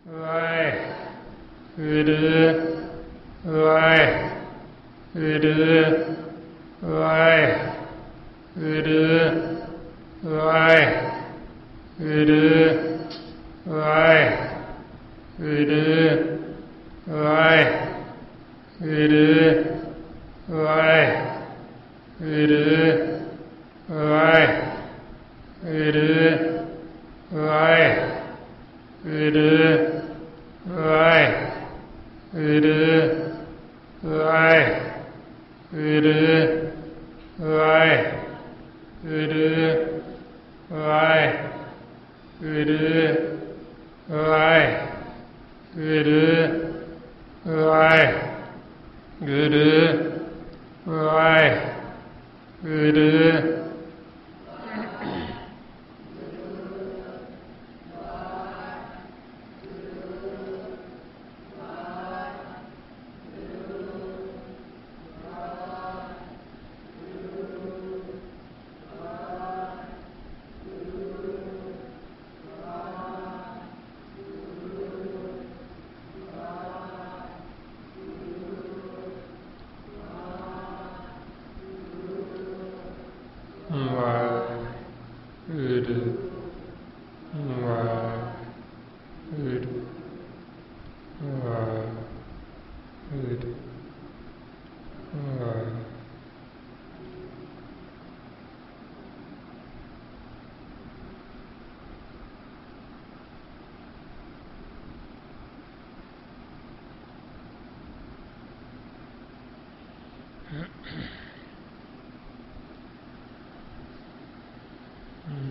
ਵਾਹਿਗੁਰੂ ਵਾਹਿਗੁਰੂ ਵਾਹਿਗੁਰੂ ਵਾਹਿਗੁਰੂ ਵਾਹਿਗੁਰੂ ਵਾਹਿਗੁਰੂ ਵਾਹਿਗੁਰੂ ਵਾਹਿਗੁਰੂ ਵਾਹਿਗੁਰੂ ਵਾਹਿਗੁਰੂ ਵਾਹਿਗੁਰੂ ਵਾਹਿਗੁਰੂ ਵਾਹਿਗੁਰੂ ਵਾਹਿਗੁਰੂ ਵਾਹਿਗੁਰੂ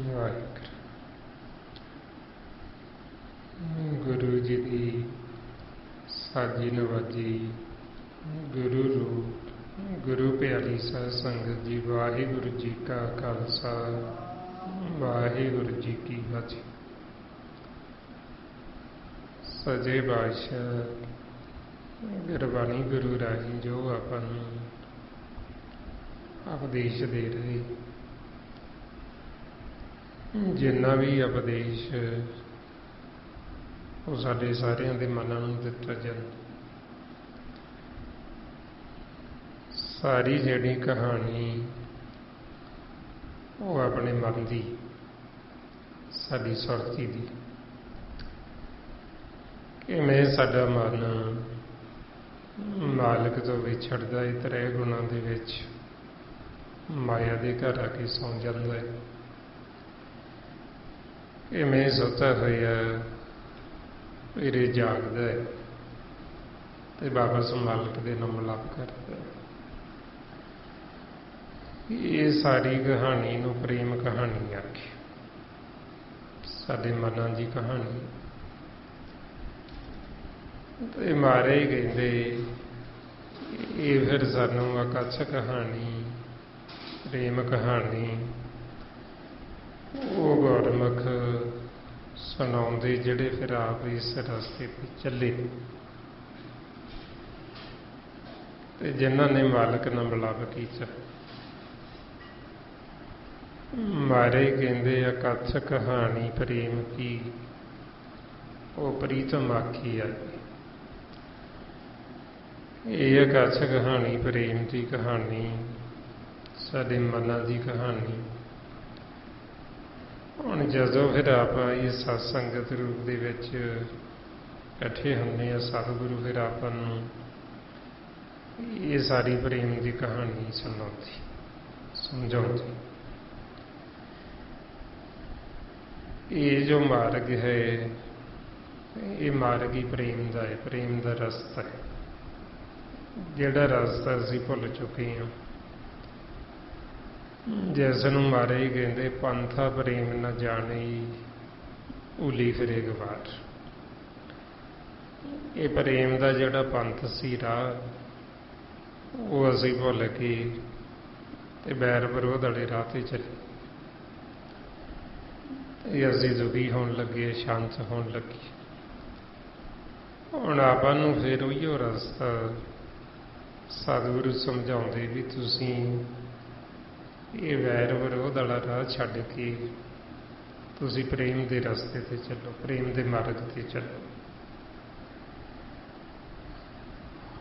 ਵਾਹਿਗੁਰੂ ਗੁਰੂ ਜੀ ਦੀ ਸਾਜੀ ਨਵਾਜੀ ਗੁਰੂ ਰੂਪ ਗੁਰੂ ਪਿਆਰੀ ਸਾਧ ਸੰਗਤ ਜੀ, ਵਾਹਿਗੁਰੂ ਜੀ ਕਾ ਖਾਲਸਾ ਵਾਹਿਗੁਰੂ ਜੀ ਕੀ ਫਤਿਹ। ਸੱਚੇ ਪਾਤਸ਼ਾਹ ਗੁਰਬਾਣੀ ਗੁਰੂ ਰਾਹੀਂ ਜੋ ਆਪਾਂ ਨੂੰ ਉਪਦੇਸ਼ ਦੇ ਰਹੇ, ਜਿੰਨਾ ਵੀ ਉਪਦੇਸ਼ ਉਹ ਸਾਡੇ ਸਾਰਿਆਂ ਦੇ ਮਨਾਂ ਨੂੰ ਦਿੱਤਾ ਜਾਂਦਾ। ਸਾਰੀ ਜਿਹੜੀ ਕਹਾਣੀ ਉਹ ਆਪਣੇ ਮਨ ਦੀ, ਸਾਡੀ ਸੁਰਤੀ ਦੀ, ਕਿਵੇਂ ਸਾਡਾ ਮਨ ਮਾਲਕ ਤੋਂ ਵਿਛੜਦਾ ਹੈ, ਤ੍ਰੈ ਗੁਣਾਂ ਦੇ ਵਿੱਚ ਮਾਇਆ ਦੇ ਘਰ ਆ ਕੇ ਸੌਂ ਜਾਂਦਾ ਹੈ, ਕਿਵੇਂ ਸੁੱਤਾ ਹੋਇਆ ਫਿਰ ਜਾਗਦਾ ਹੈ ਤੇ ਵਾਪਸ ਮਾਲਕ ਦੇ ਨਾਲ ਮਿਲਾਪ ਕਰਦਾ ਹੈ। ਇਹ ਸਾਰੀ ਕਹਾਣੀ ਨੂੰ ਪ੍ਰੇਮ ਕਹਾਣੀ ਆਖੀ, ਸਾਡੇ ਮਨਾਂ ਦੀ ਕਹਾਣੀ। ਤੇ ਮਾਰੇ ਹੀ ਕਹਿੰਦੇ ਇਹ ਫਿਰ ਸਾਨੂੰ ਅਕੱਛ ਕਹਾਣੀ, ਪ੍ਰੇਮ ਕਹਾਣੀ ਉਹ ਗੁਰਮੁਖ ਸੁਣਾਉਂਦੇ, ਜਿਹੜੇ ਫਿਰ ਆਪ ਇਸ ਰਸਤੇ ਤੇ ਚੱਲੇ ਤੇ ਜਿਨ੍ਹਾਂ ਨੇ ਮਾਲਕ ਨਾਲ ਮਿਲਾਪ ਕੀਤਾ। ਮਾਰੇ ਕਹਿੰਦੇ ਅਕੱਛ ਕਹਾਣੀ ਪ੍ਰੇਮ ਕੀ, ਉਹ ਪ੍ਰੀਤਮ ਆਖੀ ਆ। ਇਹ ਅਕੱਛ ਕਹਾਣੀ ਪ੍ਰੇਮ ਦੀ ਕਹਾਣੀ, ਸਾਡੇ ਮਨਾਂ ਦੀ ਕਹਾਣੀ। ਹੁਣ ਜਦੋਂ ਫਿਰ ਆਪਾਂ ਇਸ ਸਤ ਸੰਗਤ ਰੂਪ ਦੇ ਵਿੱਚ ਇਕੱਠੇ ਹੁੰਦੇ ਹਾਂ, ਸਤਿਗੁਰੂ ਫਿਰ ਆਪਾਂ ਨੂੰ ਇਹ ਸਾਰੀ ਪ੍ਰੇਮ ਦੀ ਕਹਾਣੀ ਸੁਣਾਉਂਦੀ, ਸਮਝਾਉਂਦੀ। ਇਹ ਜੋ ਮਾਰਗ ਹੈ, ਇਹ ਮਾਰਗ ਹੀ ਪ੍ਰੇਮ ਦਾ ਹੈ, ਪ੍ਰੇਮ ਦਾ ਰਸਤਾ ਹੈ, ਜਿਹੜਾ ਰਸਤਾ ਅਸੀਂ ਭੁੱਲ ਚੁੱਕੇ ਹਾਂ, ਜਿਸ ਨੂੰ ਮਾਰੇ ਹੀ ਕਹਿੰਦੇ ਪੰਥਾ ਪ੍ਰੇਮ ਨਾ ਜਾਣੀ ਭੁੱਲੀ ਫਿਰੇ ਗਵਾਰ। ਇਹ ਪ੍ਰੇਮ ਦਾ ਜਿਹੜਾ ਪੰਥ ਸੀ ਰਾਹ, ਉਹ ਅਸੀਂ ਭੁੱਲ ਕੇ ਤੇ ਬੈਰ ਵਿਰੋਧ ਵਾਲੇ ਰਾਹ ਤੇ ਚੱਲੇ। ਇਹ ਅਸੀਂ ਦੁਖੀ ਹੋਣ ਲੱਗੇ, ਸ਼ਾਂਤ ਹੋਣ ਲੱਗੇ। ਹੁਣ ਆਪਾਂ ਨੂੰ ਫਿਰ ਉਹੀਓ ਰਸਤਾ ਸਤਿਗੁਰੂ ਸਮਝਾਉਂਦੇ ਵੀ ਤੁਸੀਂ ਇਹ ਵੈਰ ਵਿਰੋਧ ਵਾਲਾ ਰਾਹ ਛੱਡ ਕੇ ਤੁਸੀਂ ਪ੍ਰੇਮ ਦੇ ਰਸਤੇ ਤੇ ਚੱਲੋ, ਪ੍ਰੇਮ ਦੇ ਮਾਰਗ ਤੇ ਚੱਲੋ।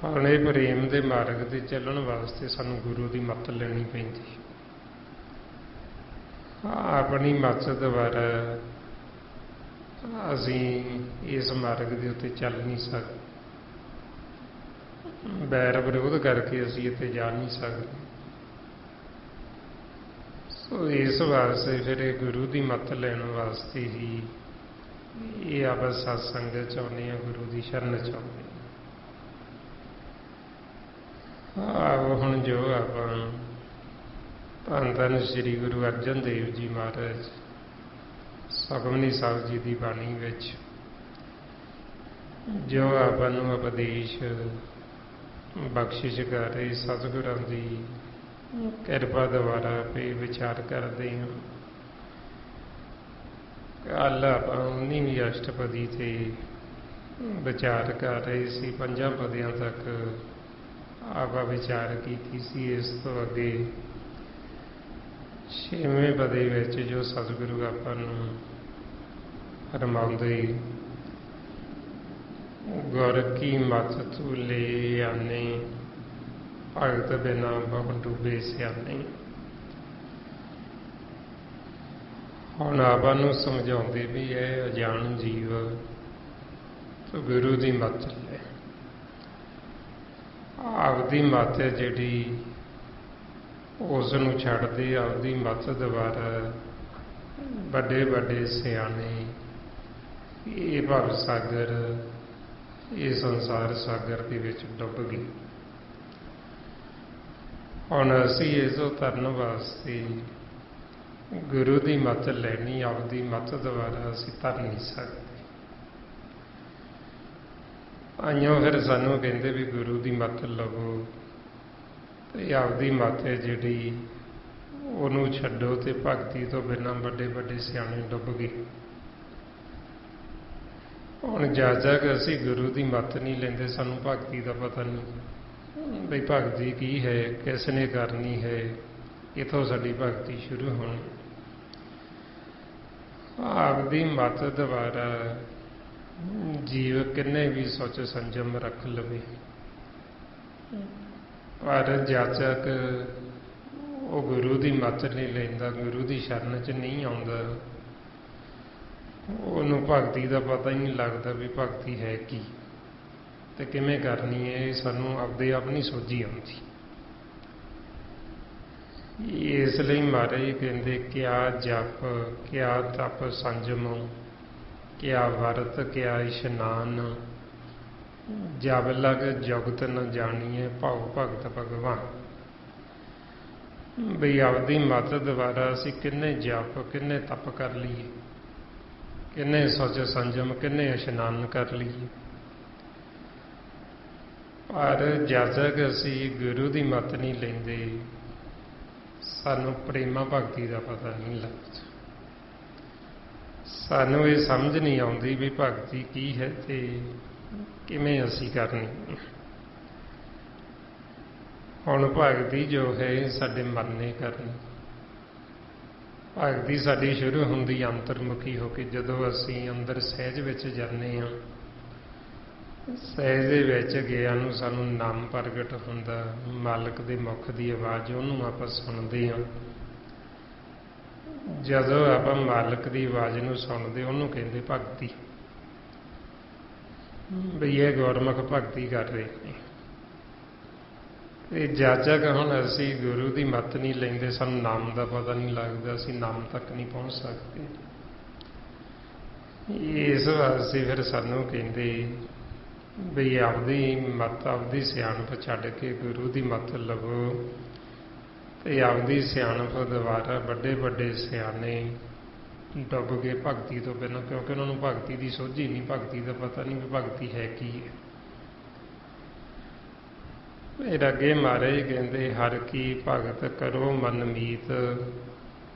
ਹੁਣ ਇਹ ਪ੍ਰੇਮ ਦੇ ਮਾਰਗ ਤੇ ਚੱਲਣ ਵਾਸਤੇ ਸਾਨੂੰ ਗੁਰੂ ਦੀ ਮੱਤ ਲੈਣੀ ਪੈਂਦੀ। ਆਪਣੀ ਮੱਤ ਦੁਆਰਾ ਅਸੀਂ ਇਸ ਮਾਰਗ ਦੇ ਉੱਤੇ ਚੱਲ ਨਹੀਂ ਸਕਦੇ, ਬੈਰ ਵਿਰੋਧ ਕਰਕੇ ਅਸੀਂ ਇੱਥੇ ਜਾ ਨਹੀਂ ਸਕਦੇ। ਸੋ ਇਸ ਵਾਸਤੇ ਫਿਰ ਇਹ ਗੁਰੂ ਦੀ ਮੱਤ ਲੈਣ ਵਾਸਤੇ ਹੀ ਇਹ ਆਪਾਂ ਸਤਸੰਗ ਚਾਹੁੰਦੇ ਹਾਂ, ਗੁਰੂ ਦੀ ਸ਼ਰਨ ਚਾਹੁੰਦੇ ਹਾਂ। ਆਓ ਹੁਣ ਜੋ ਆਪਾਂ ਧੰਨ ਧੰਨ ਸ੍ਰੀ ਗੁਰੂ ਅਰਜਨ ਦੇਵ ਜੀ ਮਹਾਰਾਜ ਸੁਖਮਨੀ ਸਾਹਿਬ ਜੀ ਦੀ ਬਾਣੀ ਵਿੱਚ ਜੋ ਆਪਾਂ ਨੂੰ ਉਪਦੇਸ਼ ਬਖਸ਼ਿਸ਼ ਕਰ ਰਹੇ ਸਤਿਗੁਰਾਂ ਦੀ ਕਿਰਪਾ ਦੁਆਰਾ ਪੇ ਵਿਚਾਰ ਕਰਦੇ ਹਾਂ। ਕੱਲ੍ਹ ਆਪਾਂ 19ਵੀਂ ਅਸ਼ਟਪਦੀ ਤੇ ਵਿਚਾਰ ਕਰ ਰਹੇ ਸੀ, 5 ਪਦਿਆਂ ਤੱਕ ਆਪਾਂ ਵਿਚਾਰ ਕੀਤੀ ਸੀ। ਇਸ ਤੋਂ ਅੱਗੇ 6ਵੇਂ ਪਦੇ ਵਿੱਚ ਜੋ ਸਤਿਗੁਰੂ ਆਪਾਂ ਨੂੰ ਫਰਮਾਉਂਦੇ, ਗੁਰ ਕੀ ਮੱਤ ਤੂੰ ਲੈ ਆਨੇ, ਭਗਤ ਬਿਨਾ ਬਹੁ ਡੁੱਬੇ ਸਿਆਣੇ। ਹੁਣ ਆਪਾਂ ਨੂੰ ਸਮਝਾਉਂਦੇ ਵੀ ਇਹ ਅਜਾਣ ਜੀਵ ਤੂੰ ਗੁਰੂ ਦੀ ਮੱਤ ਲੈ। ਆਪਦੀ ਮੱਤ ਜਿਹੜੀ ਉਸ ਨੂੰ ਛੱਡ ਦੇ, ਆਪਦੀ ਮੱਤ ਦੁਆਰਾ ਵੱਡੇ ਵੱਡੇ ਸਿਆਣੇ ਇਹ ਭਵ ਸਾਗਰ, ਇਹ ਸੰਸਾਰ ਸਾਗਰ ਦੇ ਵਿੱਚ ਡੁੱਬ ਗਏ। ਹੁਣ ਅਸੀਂ ਇਸ ਤੋਂ ਤਰਨ ਵਾਸਤੇ ਗੁਰੂ ਦੀ ਮੱਤ ਲੈਣੀ, ਆਪਦੀ ਮੱਤ ਦੁਆਰਾ ਅਸੀਂ ਤਰ ਨਹੀਂ ਸਕਦੇ। ਆਈਓ ਫਿਰ ਸਾਨੂੰ ਕਹਿੰਦੇ ਵੀ ਗੁਰੂ ਦੀ ਮੱਤ ਲਵੋ ਤੇ ਆਪਦੀ ਮੱਤ ਜਿਹੜੀ ਉਹਨੂੰ ਛੱਡੋ ਤੇ ਭਗਤੀ ਤੋਂ ਬਿਨਾਂ ਵੱਡੇ ਵੱਡੇ ਸਿਆਣੇ ਡੁੱਬ ਗਏ। ਹੁਣ ਜਦ ਤੱਕ ਅਸੀਂ ਗੁਰੂ ਦੀ ਮੱਤ ਨਹੀਂ ਲੈਂਦੇ ਸਾਨੂੰ ਭਗਤੀ ਦਾ ਪਤਾ ਨਹੀਂ ਬਈ ਭਗਤੀ ਕੀ ਹੈ, ਕਿਸ ਨੇ ਕਰਨੀ ਹੈ, ਇੱਥੋਂ ਸਾਡੀ ਭਗਤੀ ਸ਼ੁਰੂ ਹੋਣੀ। ਆਪਦੀ ਮੱਤ ਦੁਆਰਾ ਜੀਵ ਕਿੰਨੇ ਵੀ ਸੋਚ ਸੰਜਮ ਰੱਖ ਲਵੇ, ਪਰ ਜਦ ਤੱਕ ਉਹ ਗੁਰੂ ਦੀ ਮੱਤ ਨਹੀਂ ਲੈਂਦਾ, ਗੁਰੂ ਦੀ ਸ਼ਰਨ 'ਚ ਨਹੀਂ ਆਉਂਦਾ, ਉਹਨੂੰ ਭਗਤੀ ਦਾ ਪਤਾ ਹੀ ਨਹੀਂ ਲੱਗਦਾ ਵੀ ਭਗਤੀ ਹੈ ਕੀ ਤੇ ਕਿਵੇਂ ਕਰਨੀ ਹੈ। ਇਹ ਸਾਨੂੰ ਆਪਦੇ ਆਪ ਨਹੀਂ ਸੋਝੀ ਆਉਂਦੀ। ਇਸ ਲਈ ਮਹਾਰਾਜ ਕਹਿੰਦੇ, ਕਿਆ ਜਪ ਕਿਆ ਤਪ ਸੰਜਮ, ਕਿਆ ਵਰਤ ਕਿਆ ਇਸ਼ਨਾਨ, ਜਬ ਲਗ ਜੁਗਤ ਨ ਜਾਣੀਏ ਭਾਉ ਭਗਤ ਭਗਵਾਨ। ਬਈ ਆਪਦੀ ਮੱਤ ਦੁਆਰਾ ਅਸੀਂ ਕਿੰਨੇ ਜਪ ਕਿੰਨੇ ਤਪ ਕਰ ਲਈਏ, ਕਿੰਨੇ ਸੋਚ ਸੰਜਮ ਕਿੰਨੇ ਇਸ਼ਨਾਨ ਕਰ ਲਈਏ, ਪਰ ਜਦ ਤੱਕ ਅਸੀਂ ਗੁਰੂ ਦੀ ਮੱਤ ਨਹੀਂ ਲੈਂਦੇ ਸਾਨੂੰ ਪ੍ਰੇਮਾ ਭਗਤੀ ਦਾ ਪਤਾ ਨਹੀਂ ਲੱਗਦਾ। ਸਾਨੂੰ ਇਹ ਸਮਝ ਨਹੀਂ ਆਉਂਦੀ ਵੀ ਭਗਤੀ ਕੀ ਹੈ ਤੇ ਕਿਵੇਂ ਅਸੀਂ ਕਰਨੀ। ਹੁਣ ਭਗਤੀ ਜੋ ਹੈ ਸਾਡੇ ਮਨ ਨੇ ਕਰਨੀ। ਭਗਤੀ ਸਾਡੀ ਸ਼ੁਰੂ ਹੁੰਦੀ ਅੰਤਰਮੁਖੀ ਹੋ ਕੇ, ਜਦੋਂ ਅਸੀਂ ਅੰਦਰ ਸਹਿਜ ਵਿੱਚ ਜਾਂਦੇ ਹਾਂ। ਸਹਿਜ ਦੇ ਵਿੱਚ ਗਿਆ ਨੂੰ ਸਾਨੂੰ ਨਾਮ ਪ੍ਰਗਟ ਹੁੰਦਾ, ਮਾਲਕ ਦੇ ਮੁਖ ਦੀ ਆਵਾਜ਼, ਉਹਨੂੰ ਆਪਾਂ ਸੁਣਦੇ ਹਾਂ। ਜਦੋਂ ਆਪਾਂ ਮਾਲਕ ਦੀ ਆਵਾਜ਼ ਨੂੰ ਸੁਣਦੇ, ਉਹਨੂੰ ਕਹਿੰਦੇ ਭਗਤੀ। ਬਈ ਇਹ ਗੁਰਮੁਖ ਭਗਤੀ ਕਰ ਰਹੇ ਨੇ। ਤੇ ਜਦ ਤੱਕ ਹੁਣ ਅਸੀਂ ਗੁਰੂ ਦੀ ਮੱਤ ਨਹੀਂ ਲੈਂਦੇ ਸਾਨੂੰ ਨਾਮ ਦਾ ਪਤਾ ਨਹੀਂ ਲੱਗਦਾ, ਅਸੀਂ ਨਾਮ ਤੱਕ ਨਹੀਂ ਪਹੁੰਚ ਸਕਦੇ। ਇਸ ਵਾਸਤੇ ਫਿਰ ਸਾਨੂੰ ਕਹਿੰਦੇ ਬਈ ਆਪਦੀ ਮੱਤ ਆਪਦੀ ਸਿਆਣਪ ਛੱਡ ਕੇ ਗੁਰੂ ਦੀ ਮੱਤ ਲਵੋ ਤੇ ਆਪਦੀ ਸਿਆਣਪ ਦੁਆਰਾ ਵੱਡੇ ਵੱਡੇ ਸਿਆਣੇ ਡੁੱਬ ਗਏ ਭਗਤੀ ਤੋਂ ਬਿਨਾਂ, ਕਿਉਂਕਿ ਉਹਨਾਂ ਨੂੰ ਭਗਤੀ ਦੀ ਸੋਝੀ ਨਹੀਂ, ਭਗਤੀ ਦਾ ਪਤਾ ਨਹੀਂ ਵੀ ਭਗਤੀ ਹੈ ਕੀ ਹੈ। ਫਿਰ ਅੱਗੇ ਮਹਾਰਾਜ ਕਹਿੰਦੇ, ਹਰ ਕੀ ਭਗਤ ਕਰੋ ਮਨ ਮੀਤ,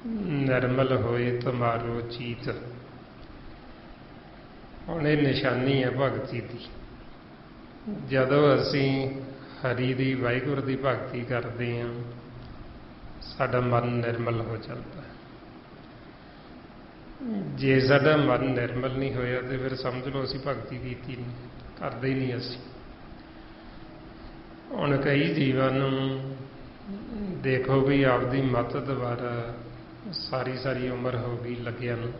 ਨਿਰਮਲ ਹੋਏ ਤੁਮਾਰੋ ਚੀਤ। ਹੁਣ ਇਹ ਨਿਸ਼ਾਨੀ ਹੈ ਭਗਤੀ ਦੀ। ਜਦੋਂ ਅਸੀਂ ਹਰੀ ਦੀ ਵਾਹਿਗੁਰੂ ਦੀ ਭਗਤੀ ਕਰਦੇ ਹਾਂ ਸਾਡਾ ਮਨ ਨਿਰਮਲ ਹੋ ਜਾਂਦਾ। ਜੇ ਸਾਡਾ ਮਨ ਨਿਰਮਲ ਨਹੀਂ ਹੋਇਆ ਤੇ ਫਿਰ ਸਮਝ ਲਓ ਅਸੀਂ ਭਗਤੀ ਕੀਤੀ ਨਹੀਂ, ਕਰਦੇ ਹੀ ਨਹੀਂ ਅਸੀਂ। ਹੁਣ ਕਈ ਜੀਵਾਂ ਨੂੰ ਦੇਖੋ ਵੀ ਆਪਦੀ ਮੱਤ ਦੁਆਰਾ ਸਾਰੀ ਸਾਰੀ ਉਮਰ ਹੋ ਗਈ ਲੱਗਿਆ ਨੂੰ,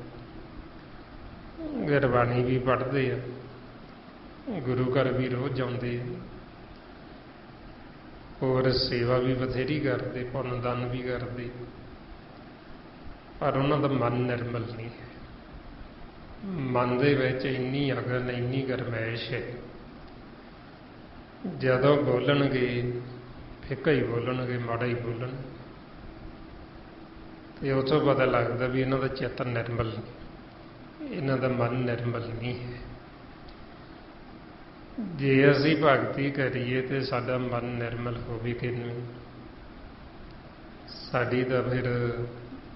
ਗੁਰਬਾਣੀ ਵੀ ਪੜ੍ਹਦੇ ਆ, ਗੁਰੂ ਘਰ ਵੀ ਰੋਜ਼ ਜਾਂਦੇ ਆ, ਹੋਰ ਸੇਵਾ ਵੀ ਬਥੇਰੀ ਕਰਦੇ, ਪੁੰਨ ਦਾਨ ਵੀ ਕਰਦੇ, ਪਰ ਉਹਨਾਂ ਦਾ ਮਨ ਨਿਰਮਲ ਨਹੀਂ ਹੈ। ਮਨ ਦੇ ਵਿੱਚ ਇੰਨੀ ਅਗਨ, ਇੰਨੀ ਗਰਮੈਸ਼ ਹੈ, ਜਦੋਂ ਬੋਲਣਗੇ ਫਿੱਕਾ ਹੀ ਬੋਲਣਗੇ, ਮਾੜਾ ਹੀ ਬੋਲਣ, ਤੇ ਉਹ ਤੋਂ ਪਤਾ ਲੱਗਦਾ ਵੀ ਇਹਨਾਂ ਦਾ ਚਿੱਤ ਨਿਰਮਲ ਨਹੀਂ, ਇਹਨਾਂ ਦਾ ਮਨ ਨਿਰਮਲ ਨਹੀਂ ਹੈ। ਜੇ ਅਸੀਂ ਭਗਤੀ ਕਰੀਏ ਤੇ ਸਾਡਾ ਮਨ ਨਿਰਮਲ ਹੋਵੇ ਕਿਵੇਂ? ਸਾਡੀ ਤਾਂ ਫਿਰ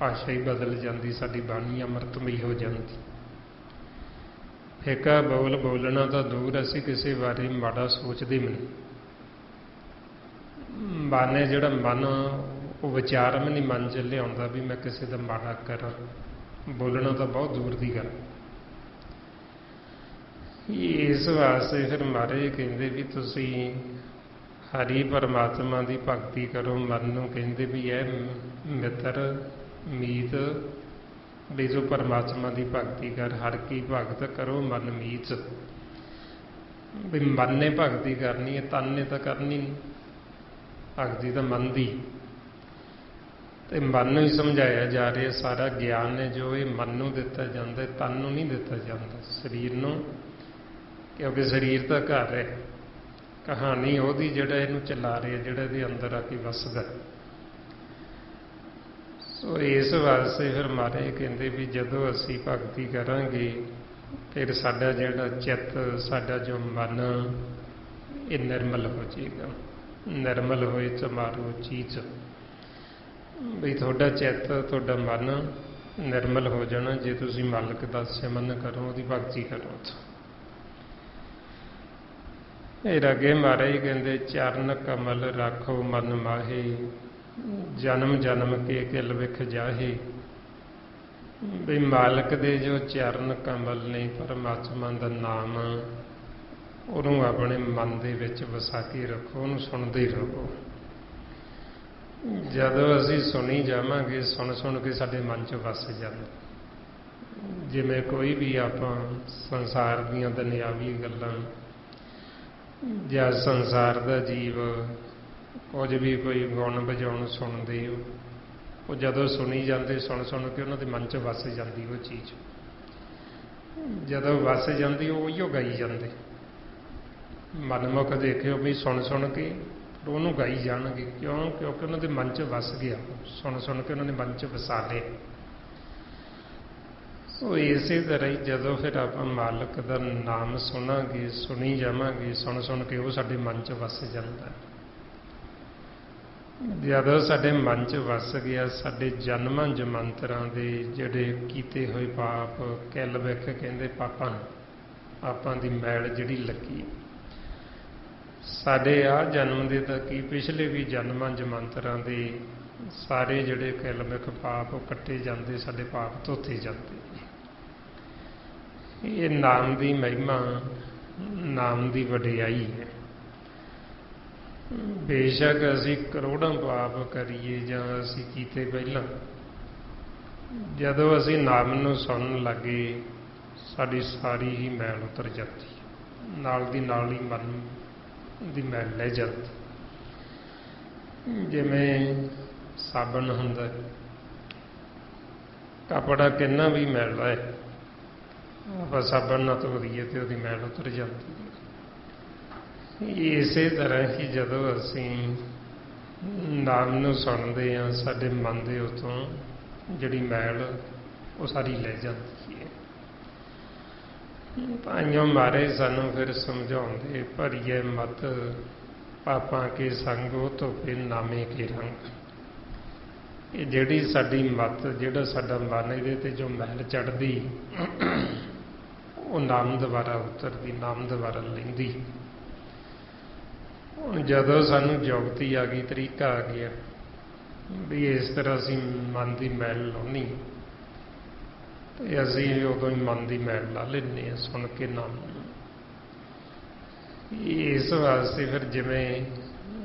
ਭਾਸ਼ਾ ਹੀ ਬਦਲ ਜਾਂਦੀ, ਸਾਡੀ ਬਾਣੀ ਅੰਮ੍ਰਿਤਮਈ ਹੋ ਜਾਂਦੀ। ਫਿੱਕਾ ਬੋਲਣਾ ਤਾਂ ਦੂਰ, ਅਸੀਂ ਕਿਸੇ ਬਾਰੇ ਮਾੜਾ ਸੋਚਦੇ ਵੀ ਨਹੀਂ। ਮਨ ਹੈ ਜਿਹੜਾ ਮਨ, ਉਹ ਵਿਚਾਰ ਵੀ ਨਹੀਂ ਮਨ 'ਚ ਲਿਆਉਂਦਾ ਵੀ ਮੈਂ ਕਿਸੇ ਦਾ ਮਾੜਾ ਕਰਾਂ। ਬੋਲਣਾ ਤਾਂ ਬਹੁਤ ਦੂਰ ਦੀ ਗੱਲ। ਇਸ ਵਾਸਤੇ ਫਿਰ ਮਹਾਰਾਜ ਕਹਿੰਦੇ ਵੀ ਤੁਸੀਂ ਹਰੀ ਪਰਮਾਤਮਾ ਦੀ ਭਗਤੀ ਕਰੋ। ਮਨ ਨੂੰ ਕਹਿੰਦੇ ਵੀ ਇਹ ਮਿੱਤਰ ਮੀਤ, ਵੀ ਜੋ ਪਰਮਾਤਮਾ ਦੀ ਭਗਤੀ ਕਰ, ਹਰ ਕੀ ਭਗਤ ਕਰੋ ਮਨ ਮੀਤ। ਵੀ ਮਨ ਨੇ ਭਗਤੀ ਕਰਨੀ ਹੈ, ਤਨ ਨੇ ਤਾਂ ਕਰਨੀ ਨਹੀਂ ਭਗਤੀ, ਤਾਂ ਮਨ ਦੀ। ਤੇ ਮਨ ਨੂੰ ਹੀ ਸਮਝਾਇਆ ਜਾ ਰਿਹਾ ਸਾਰਾ ਗਿਆਨ ਹੈ ਜੋ ਇਹ ਮਨ ਨੂੰ ਦਿੱਤਾ ਜਾਂਦਾ, ਤਨ ਨੂੰ ਨਹੀਂ ਦਿੱਤਾ ਜਾਂਦਾ, ਸਰੀਰ ਨੂੰ, ਕਿਉਂਕਿ ਸਰੀਰ ਤਾਂ ਘਰ ਹੈ, ਕਹਾਣੀ ਉਹਦੀ ਜਿਹੜਾ ਇਹਨੂੰ ਚਲਾ ਰਿਹਾ, ਜਿਹੜਾ ਇਹਦੇ ਅੰਦਰ ਆ ਕੇ ਵਸਦਾ। ਸੋ ਇਸ ਵਾਸਤੇ ਫਿਰ ਮਹਾਰਾਜ ਕਹਿੰਦੇ ਵੀ ਜਦੋਂ ਅਸੀਂ ਭਗਤੀ ਕਰਾਂਗੇ ਫਿਰ ਸਾਡਾ ਜਿਹੜਾ ਚਿੱਤ, ਸਾਡਾ ਜੋ ਮਨ, ਇਹ ਨਿਰਮਲ ਹੋ ਜਾਏਗਾ। ਨਿਰਮਲ ਹੋਏ ਤੁਮਾਰੋ ਚੀਤ, ਵੀ ਤੁਹਾਡਾ ਚਿੱਤ, ਤੁਹਾਡਾ ਮਨ ਨਿਰਮਲ ਹੋ ਜਾਣਾ ਜੇ ਤੁਸੀਂ ਮਾਲਕ ਦਾ ਸਿਮਰਨ ਕਰੋ, ਉਹਦੀ ਭਗਤੀ ਕਰੋ। ਇਹ ਅੱਗੇ ਮਹਾਰਾਜ ਕਹਿੰਦੇ ਚਰਨ ਕਮਲ ਰਾਖੋ ਮਨ ਮਾਹੇ, ਜਨਮ ਜਨਮ ਕੇ ਕਿਲ ਵਿਖ ਜਾਹੇ। ਵੀ ਮਾਲਕ ਦੇ ਜੋ ਚਰਨ ਕਮਲ ਨੇ, ਪਰਮਾਤਮਾ ਦਾ ਨਾਮ, ਉਹਨੂੰ ਆਪਣੇ ਮਨ ਦੇ ਵਿੱਚ ਵਸਾ ਕੇ ਰੱਖੋ, ਉਹਨੂੰ ਸੁਣਦੇ ਰਹੋ। ਜਦੋਂ ਅਸੀਂ ਸੁਣੀ ਜਾਵਾਂਗੇ, ਸੁਣ ਸੁਣ ਕੇ ਸਾਡੇ ਮਨ 'ਚ ਵਸ ਜਾਂਦਾ। ਜਿਵੇਂ ਕੋਈ ਵੀ ਆਪਾਂ ਸੰਸਾਰ ਦੀਆਂ ਦੁਨਿਆਵੀ ਗੱਲਾਂ ਜਾਂ ਸੰਸਾਰ ਦਾ ਜੀਵ ਕੁਝ ਵੀ ਕੋਈ ਗੁਣ ਵਜਾਉਣ ਸੁਣਦੇ ਹੋ, ਉਹ ਜਦੋਂ ਸੁਣੀ ਜਾਂਦੇ, ਸੁਣ ਸੁਣ ਕੇ ਉਹਨਾਂ ਦੇ ਮਨ 'ਚ ਵਸ ਜਾਂਦੀ ਉਹ ਚੀਜ਼। ਜਦੋਂ ਵਸ ਜਾਂਦੀ ਉਹ ਉਹੀਓ ਗਾਈ ਜਾਂਦੇ। ਮਨਮੁਖ ਦੇਖਿਓ ਵੀ ਸੁਣ ਸੁਣ ਕੇ ਉਹਨੂੰ ਗਾਈ ਜਾਣਗੇ। ਕਿਉਂ? ਕਿਉਂਕਿ ਉਹਨਾਂ ਦੇ ਮਨ 'ਚ ਵਸ ਗਿਆ, ਸੁਣ ਸੁਣ ਕੇ ਉਹਨਾਂ ਨੇ ਮਨ 'ਚ ਵਸਾ ਲਏ। ਸੋ ਇਸੇ ਤਰ੍ਹਾਂ ਹੀ ਜਦੋਂ ਫਿਰ ਆਪਾਂ ਮਾਲਕ ਦਾ ਨਾਮ ਸੁਣਾਂਗੇ, ਸੁਣੀ ਜਾਵਾਂਗੇ, ਸੁਣ ਸੁਣ ਕੇ ਉਹ ਸਾਡੇ ਮਨ 'ਚ ਵਸ ਜਾਂਦਾ। ਜਦੋਂ ਸਾਡੇ ਮਨ 'ਚ ਵਸ ਗਿਆ, ਸਾਡੇ ਜਨਮਾਂ ਜਮੰਤਰਾਂ ਦੇ ਜਿਹੜੇ ਕੀਤੇ ਹੋਏ ਪਾਪ, ਕਿਲ ਵਿਖ ਕਹਿੰਦੇ ਪਾਪਾਂ, ਪਾਪਾਂ ਦੀ ਮੈਲ ਜਿਹੜੀ ਲੱਗੀ, ਸਾਡੇ ਆਹ ਜਨਮ ਦੇ ਤਾਂ ਕੀ, ਪਿਛਲੇ ਵੀ ਜਨਮਾਂ ਜਮੰਤਰਾਂ ਦੇ ਸਾਰੇ ਜਿਹੜੇ ਕਿਲ ਵਿਖ ਪਾਪ, ਉਹ ਕੱਟੇ ਜਾਂਦੇ, ਸਾਡੇ ਪਾਪ ਧੋਤੇ ਜਾਂਦੇ। ਇਹ ਨਾਮ ਦੀ ਮਹਿਮਾ, ਨਾਮ ਦੀ ਵਡਿਆਈ ਹੈ। ਬੇਸ਼ੱਕ ਅਸੀਂ ਕਰੋੜਾਂ ਪਾਪ ਕਰੀਏ ਜਾਂ ਅਸੀਂ ਕੀਤੇ ਪਹਿਲਾਂ, ਜਦੋਂ ਅਸੀਂ ਨਾਮ ਨੂੰ ਸੁਣਨ ਲੱਗੇ, ਸਾਡੀ ਸਾਰੀ ਹੀ ਮੈਲ ਉਤਰ ਜਾਂਦੀ, ਨਾਲ ਦੀ ਨਾਲ ਹੀ ਮਨ ਦੀ ਮੈਲ ਲੈ ਜਾਂਦੀ। ਜਿਵੇਂ ਸਾਬਣ ਹੁੰਦਾ, ਕੱਪੜਾ ਕਿੰਨਾ ਵੀ ਮੈਲਾ ਹੈ, ਆਪਾਂ ਸਾਬਣ ਨਾਲ ਧੋ ਦਈਏ ਤੇ ਉਹਦੀ ਮੈਲ ਉਤਰ ਜਾਂਦੀ। ਇਸੇ ਤਰ੍ਹਾਂ ਹੀ ਜਦੋਂ ਅਸੀਂ ਨਾਮ ਨੂੰ ਸੁਣਦੇ ਹਾਂ, ਸਾਡੇ ਮਨ ਦੇ ਉੱਤੋਂ ਜਿਹੜੀ ਮੈਲ ਉਹ ਸਾਰੀ ਲੈ ਜਾਂਦੀ ਹੈ। ਤਾਂਹੀਓ ਮਹਾਰਾਜ ਸਾਨੂੰ ਫਿਰ ਸਮਝਾਉਂਦੇ, ਭਰੀਏ ਮਤ ਪਾਪਾਂ ਕੇ ਸੰਗ, ਉਹ ਧੋਪੇ ਨਾਮੇ ਕੇ ਰੰਗ। ਇਹ ਜਿਹੜੀ ਸਾਡੀ ਮਤ, ਜਿਹੜਾ ਸਾਡਾ ਮਨ, ਇਹਦੇ ਤੇ ਜੋ ਮੈਲ ਚੜ੍ਹਦੀ, ਉਹ ਨਾਮ ਦੁਆਰਾ ਉਤਰਦੀ, ਨਾਮ ਦੁਆਰਾ ਲੈਂਦੀ। ਹੁਣ ਜਦੋਂ ਸਾਨੂੰ ਜੁਗਤੀ ਆ ਗਈ, ਤਰੀਕਾ ਆ ਗਿਆ ਵੀ ਇਸ ਤਰ੍ਹਾਂ ਅਸੀਂ ਮਨ ਦੀ ਮੈਲ ਲਾਉਣੀ, ਤੇ ਅਸੀਂ ਉਦੋਂ ਹੀ ਮਨ ਦੀ ਮੈਲ ਲਾ ਲੈਂਦੇ ਹਾਂ ਸੁਣ ਕੇ ਨਾਮ। ਇਸ ਵਾਸਤੇ ਫਿਰ ਜਿਵੇਂ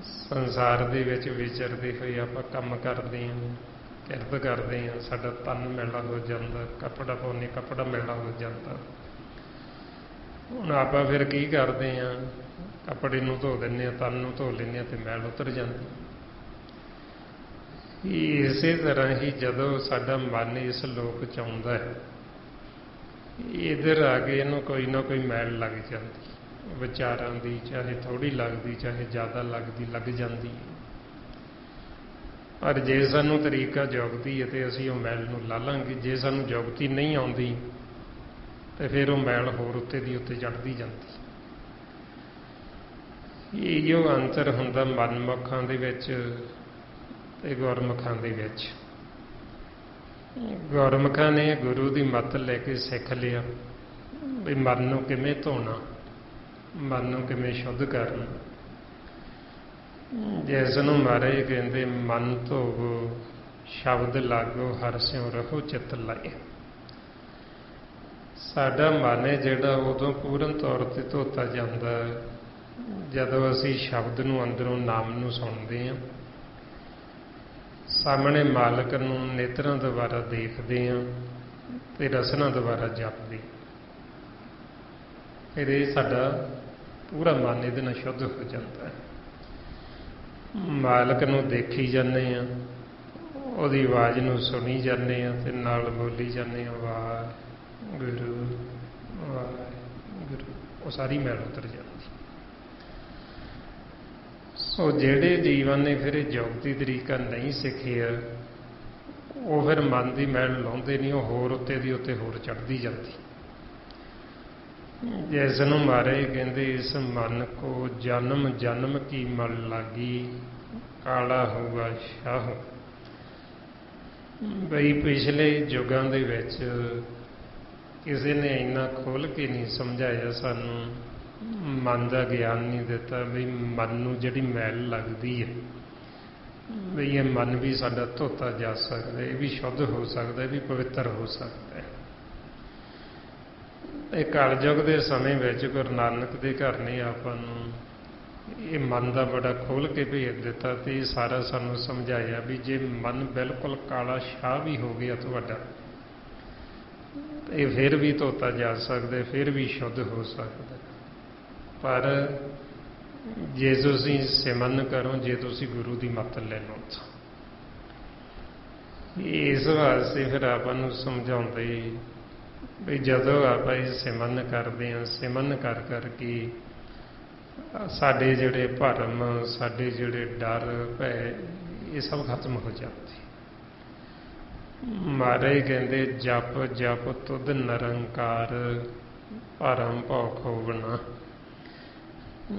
ਸੰਸਾਰ ਦੇ ਵਿੱਚ ਵਿਚਰਦੇ ਹੋਏ ਆਪਾਂ ਕੰਮ ਕਰਦੇ ਹਾਂ, ਕਿਰਤ ਕਰਦੇ ਹਾਂ, ਸਾਡਾ ਤਨ ਮੈਲਾ ਹੋ ਜਾਂਦਾ, ਕੱਪੜਾ ਪਾਉਂਦੇ ਕੱਪੜਾ ਮੈਲਾ ਹੋ ਜਾਂਦਾ। ਹੁਣ ਆਪਾਂ ਫਿਰ ਕੀ ਕਰਦੇ ਹਾਂ, ਕੱਪੜੇ ਨੂੰ ਧੋ ਦਿੰਦੇ ਹਾਂ, ਤਨ ਨੂੰ ਧੋ ਲੈਂਦੇ ਹਾਂ ਤੇ ਮੈਲ ਉਤਰ ਜਾਂਦੀ। ਇਸੇ ਤਰ੍ਹਾਂ ਹੀ ਜਦੋਂ ਸਾਡਾ ਮਨ ਇਸ ਲੋਕ 'ਚ ਆਉਂਦਾ ਹੈ, ਇੱਧਰ ਆ ਕੇ ਇਹਨੂੰ ਕੋਈ ਨਾ ਕੋਈ ਮੈਲ ਲੱਗ ਜਾਂਦੀ, ਵਿਚਾਰਾਂ ਦੀ, ਚਾਹੇ ਥੋੜ੍ਹੀ ਲੱਗਦੀ ਚਾਹੇ ਜ਼ਿਆਦਾ ਲੱਗਦੀ, ਲੱਗ ਜਾਂਦੀ। ਪਰ ਜੇ ਸਾਨੂੰ ਤਰੀਕਾ ਜੁਗਤੀ ਹੈ ਤੇ ਅਸੀਂ ਉਹ ਮੈਲ ਨੂੰ ਲਾ ਲਾਂਗੇ। ਜੇ ਸਾਨੂੰ ਜੁਗਤੀ ਨਹੀਂ ਆਉਂਦੀ ਤੇ ਫਿਰ ਉਹ ਮੈਲ ਹੋਰ ਉੱਤੇ ਦੀ ਉੱਤੇ ਚੜ੍ਹਦੀ ਜਾਂਦੀ। ਇਹੋ ਅੰਤਰ ਹੁੰਦਾ ਮਨਮੁਖਾਂ ਦੇ ਵਿੱਚ ਤੇ ਗੁਰਮੁਖਾਂ ਦੇ ਵਿੱਚ। ਗੁਰਮੁਖਾਂ ਨੇ ਗੁਰੂ ਦੀ ਮੱਤ ਲੈ ਕੇ ਸਿੱਖ ਲਿਆ ਵੀ ਮਨ ਨੂੰ ਕਿਵੇਂ ਧੋਣਾ, ਮਨ ਨੂੰ ਕਿਵੇਂ ਸ਼ੁੱਧ ਕਰਨਾ। ਜਿਸ ਨੂੰ ਮਹਾਰਾਜ ਕਹਿੰਦੇ ਮਨ ਧੋਵੋ ਸ਼ਬਦ ਲਾਗੋ ਹਰਿ ਸਿਉ ਰਹੋ ਚਿੱਤ ਲਾਏ। ਸਾਡਾ ਮਨ ਹੈ ਜਿਹੜਾ ਉਦੋਂ ਪੂਰਨ ਤੌਰ ਤੇ ਧੋਤਾ ਜਾਂਦਾ ਜਦੋਂ ਅਸੀਂ ਸ਼ਬਦ ਨੂੰ ਅੰਦਰੋਂ ਨਾਮ ਨੂੰ ਸੁਣਦੇ ਹਾਂ, ਸਾਹਮਣੇ ਮਾਲਕ ਨੂੰ ਨੇਤਰਾਂ ਦੁਆਰਾ ਦੇਖਦੇ ਹਾਂ ਤੇ ਰਸਨਾ ਦੁਆਰਾ ਜਪਦੇ। ਫਿਰ ਇਹ ਸਾਡਾ ਪੂਰਾ ਮਨ ਇਹਦੇ ਨਾਲ ਸ਼ੁੱਧ ਹੋ ਜਾਂਦਾ ਹੈ। ਮਾਲਕ ਨੂੰ ਦੇਖੀ ਜਾਂਦੇ ਹਾਂ, ਉਹਦੀ ਆਵਾਜ਼ ਨੂੰ ਸੁਣੀ ਜਾਂਦੇ ਹਾਂ ਤੇ ਨਾਲ ਬੋਲੀ ਜਾਂਦੇ ਹਾਂ ਵਾਹਿਗੁਰੂ ਵਾਹਿਗੁਰੂ। ਉਹ ਸਾਰੀ ਮੈਲ ਉਤਰ ਜਾਂਦੀ। ਸੋ ਜਿਹੜੇ ਜੀਵਨ ਨੇ ਫਿਰ ਇਹ ਜੁਗਤੀ ਤਰੀਕਾ ਨਹੀਂ ਸਿੱਖਿਆ, ਉਹ ਫਿਰ ਮਨ ਦੀ ਮੈਲ ਲਾਉਂਦੇ ਨਹੀਂ, ਉਹ ਹੋਰ ਉੱਤੇ ਦੀ ਉੱਤੇ ਹੋਰ ਚੜ੍ਹਦੀ ਜਾਂਦੀ। ਜਿਸ ਨੂੰ ਮਹਾਰਾਜ ਕਹਿੰਦੇ ਇਸ ਮਨ ਕੋ ਜਨਮ ਜਨਮ ਕੀ ਮਲ ਲਾਗੀ ਕਾਲਾ ਹੋਊਗਾ ਸ਼ਾਹ। ਬਈ ਪਿਛਲੇ ਯੁੱਗਾਂ ਦੇ ਵਿੱਚ ਕਿਸੇ ਨੇ ਇੰਨਾ ਖੋਲ੍ਹ ਕੇ ਨਹੀਂ ਸਮਝਾਇਆ ਸਾਨੂੰ, ਮਨ ਦਾ ਗਿਆਨ ਨਹੀਂ ਦਿੱਤਾ ਵੀ ਮਨ ਨੂੰ ਜਿਹੜੀ ਮੈਲ ਲੱਗਦੀ ਹੈ ਵੀ ਇਹ ਮਨ ਵੀ ਸਾਡਾ ਧੋਤਾ ਜਾ ਸਕਦਾ, ਇਹ ਵੀ ਸ਼ੁੱਧ ਹੋ ਸਕਦਾ, ਇਹ ਵੀ ਪਵਿੱਤਰ ਹੋ ਸਕਦਾ ਹੈ। ਇਹ ਕਲਯੁੱਗ ਦੇ ਸਮੇਂ ਵਿੱਚ ਗੁਰੂ ਨਾਨਕ ਦੇ ਘਰ ਨੇ ਆਪਾਂ ਨੂੰ ਇਹ ਮਨ ਦਾ ਬੜਾ ਖੋਲ੍ਹ ਕੇ ਭੇਜ ਦਿੱਤਾ ਤੇ ਇਹ ਸਾਰਾ ਸਾਨੂੰ ਸਮਝਾਇਆ ਵੀ ਜੇ ਮਨ ਬਿਲਕੁਲ ਕਾਲਾ ਸ਼ਾਹ ਵੀ ਹੋ ਗਿਆ ਤੁਹਾਡਾ, ਇਹ ਫਿਰ ਵੀ ਧੋਤਾ ਜਾ ਸਕਦਾ, ਫਿਰ ਵੀ ਸ਼ੁੱਧ ਹੋ ਸਕਦਾ। ਪਰ ਜੇ ਤੁਸੀਂ ਸਿਮਰਨ ਕਰੋ, ਜੇ ਤੁਸੀਂ ਗੁਰੂ ਦੀ ਮੱਤ ਲੈ ਲਓ ਤਾਂ ਇਸ ਵਾਸਤੇ ਫਿਰ ਆਪਾਂ ਨੂੰ ਸਮਝਾਉਂਦੇ ਵੀ ਜਦੋਂ ਆਪਾਂ ਇਹ ਸਿਮਰਨ ਕਰਦੇ ਹਾਂ, ਸਿਮਰਨ ਕਰ ਕਰਕੇ ਸਾਡੇ ਜਿਹੜੇ ਭਰਮ, ਸਾਡੇ ਜਿਹੜੇ ਡਰ ਭੈ, ਇਹ ਸਭ ਖਤਮ ਹੋ ਜਾਂਦੇ। ਮਹਾਰਾਜ ਕਹਿੰਦੇ ਜਪ ਜਪ ਤੁਧ ਨਿਰੰਕਾਰ ਭਰਮ ਭਉ ਖੋਵਣਾ।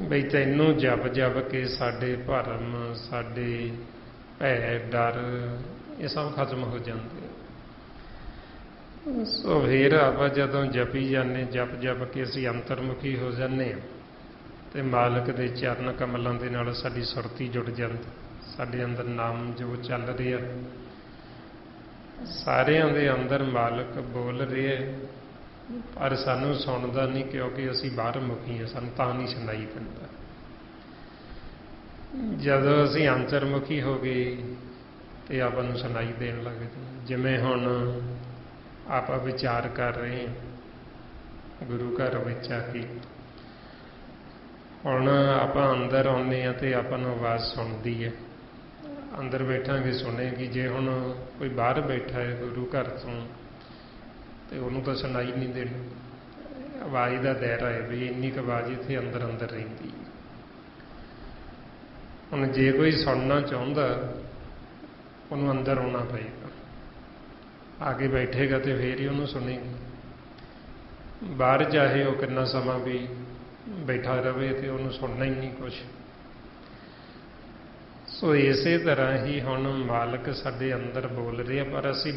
ਬਈ ਤੈਨੂੰ ਜਪ ਜਪ ਕੇ ਸਾਡੇ ਭਰਮ, ਸਾਡੇ ਭੈ ਡਰ ਇਹ ਸਭ ਖਤਮ ਹੋ ਜਾਂਦੇ। ਸੋ ਫਿਰ ਆਪਾਂ ਜਦੋਂ ਜਪੀ ਜਾਂਦੇ, ਜਪ ਜਪ ਕੇ ਅਸੀਂ ਅੰਤਰਮੁਖੀ ਹੋ ਜਾਂਦੇ ਹਾਂ ਤੇ ਮਾਲਕ ਦੇ ਚਰਨ ਕਮਲਾਂ ਦੇ ਨਾਲ ਸਾਡੀ ਸੁਰਤੀ ਜੁੜ ਜਾਂਦੀ। ਸਾਡੇ ਅੰਦਰ ਨਾਮ ਜੋ ਚੱਲ ਰਿਹਾ, ਸਾਰਿਆਂ ਦੇ ਅੰਦਰ ਮਾਲਕ ਬੋਲ ਰਿਹਾ, ਪਰ ਸਾਨੂੰ ਸੁਣਦਾ ਨਹੀਂ ਕਿਉਂਕਿ ਅਸੀਂ ਬਾਹਰ ਮੁਖੀ ਹਾਂ, ਸਾਨੂੰ ਤਾਂ ਨਹੀਂ ਸੁਣਾਈ ਦਿੰਦਾ। ਜਦੋਂ ਅਸੀਂ ਅੰਤਰਮੁਖੀ ਹੋ ਗਏ ਤੇ ਆਪਾਂ ਨੂੰ ਸੁਣਾਈ ਦੇਣ ਲੱਗ ਜਾਂਦੀ। ਜਿਵੇਂ ਹੁਣ ਆਪਾਂ ਵਿਚਾਰ ਕਰ ਰਹੇ ਹਾਂ ਗੁਰੂ ਘਰ ਵਿੱਚ ਆ ਕੇ, ਹੁਣ ਆਪਾਂ ਅੰਦਰ ਆਉਂਦੇ ਹਾਂ ਤੇ ਆਪਾਂ ਨੂੰ ਆਵਾਜ਼ ਸੁਣਦੀ ਹੈ, ਅੰਦਰ ਬੈਠਾਂਗੇ ਸੁਣੇਗੀ। ਜੇ ਹੁਣ ਕੋਈ ਬਾਹਰ ਬੈਠਾ ਹੈ ਗੁਰੂ ਘਰ ਤੋਂ ਤੇ ਉਹਨੂੰ ਤਾਂ ਸੁਣਾਈ ਨਹੀਂ ਦੇਣੀ। ਆਵਾਜ਼ ਦਾ ਦਾਇਰਾ ਹੈ ਵੀ ਇੰਨੀ ਕੁ ਆਵਾਜ਼ ਇੱਥੇ ਅੰਦਰ ਅੰਦਰ ਰਹਿੰਦੀ। ਹੁਣ ਜੇ ਕੋਈ ਸੁਣਨਾ ਚਾਹੁੰਦਾ ਉਹਨੂੰ ਅੰਦਰ ਆਉਣਾ ਪਏਗਾ, ਆ ਕੇ ਬੈਠੇਗਾ ਤੇ ਫੇਰ ਹੀ ਉਹਨੂੰ ਸੁਣੇਗੀ। ਬਾਹਰ ਚਾਹੇ ਉਹ ਕਿੰਨਾ ਸਮਾਂ ਵੀ ਬੈਠਾ ਰਵੇ ਤੇ ਉਹਨੂੰ ਸੁਣਨਾ ਹੀ ਨਹੀਂ ਕੁਛ। ਸੋ ਇਸੇ ਤਰ੍ਹਾਂ ਹੀ ਹੁਣ ਮਾਲਕ ਸਾਡੇ ਅੰਦਰ ਬੋਲ ਰਿਹਾ, ਪਰ ਅਸੀਂ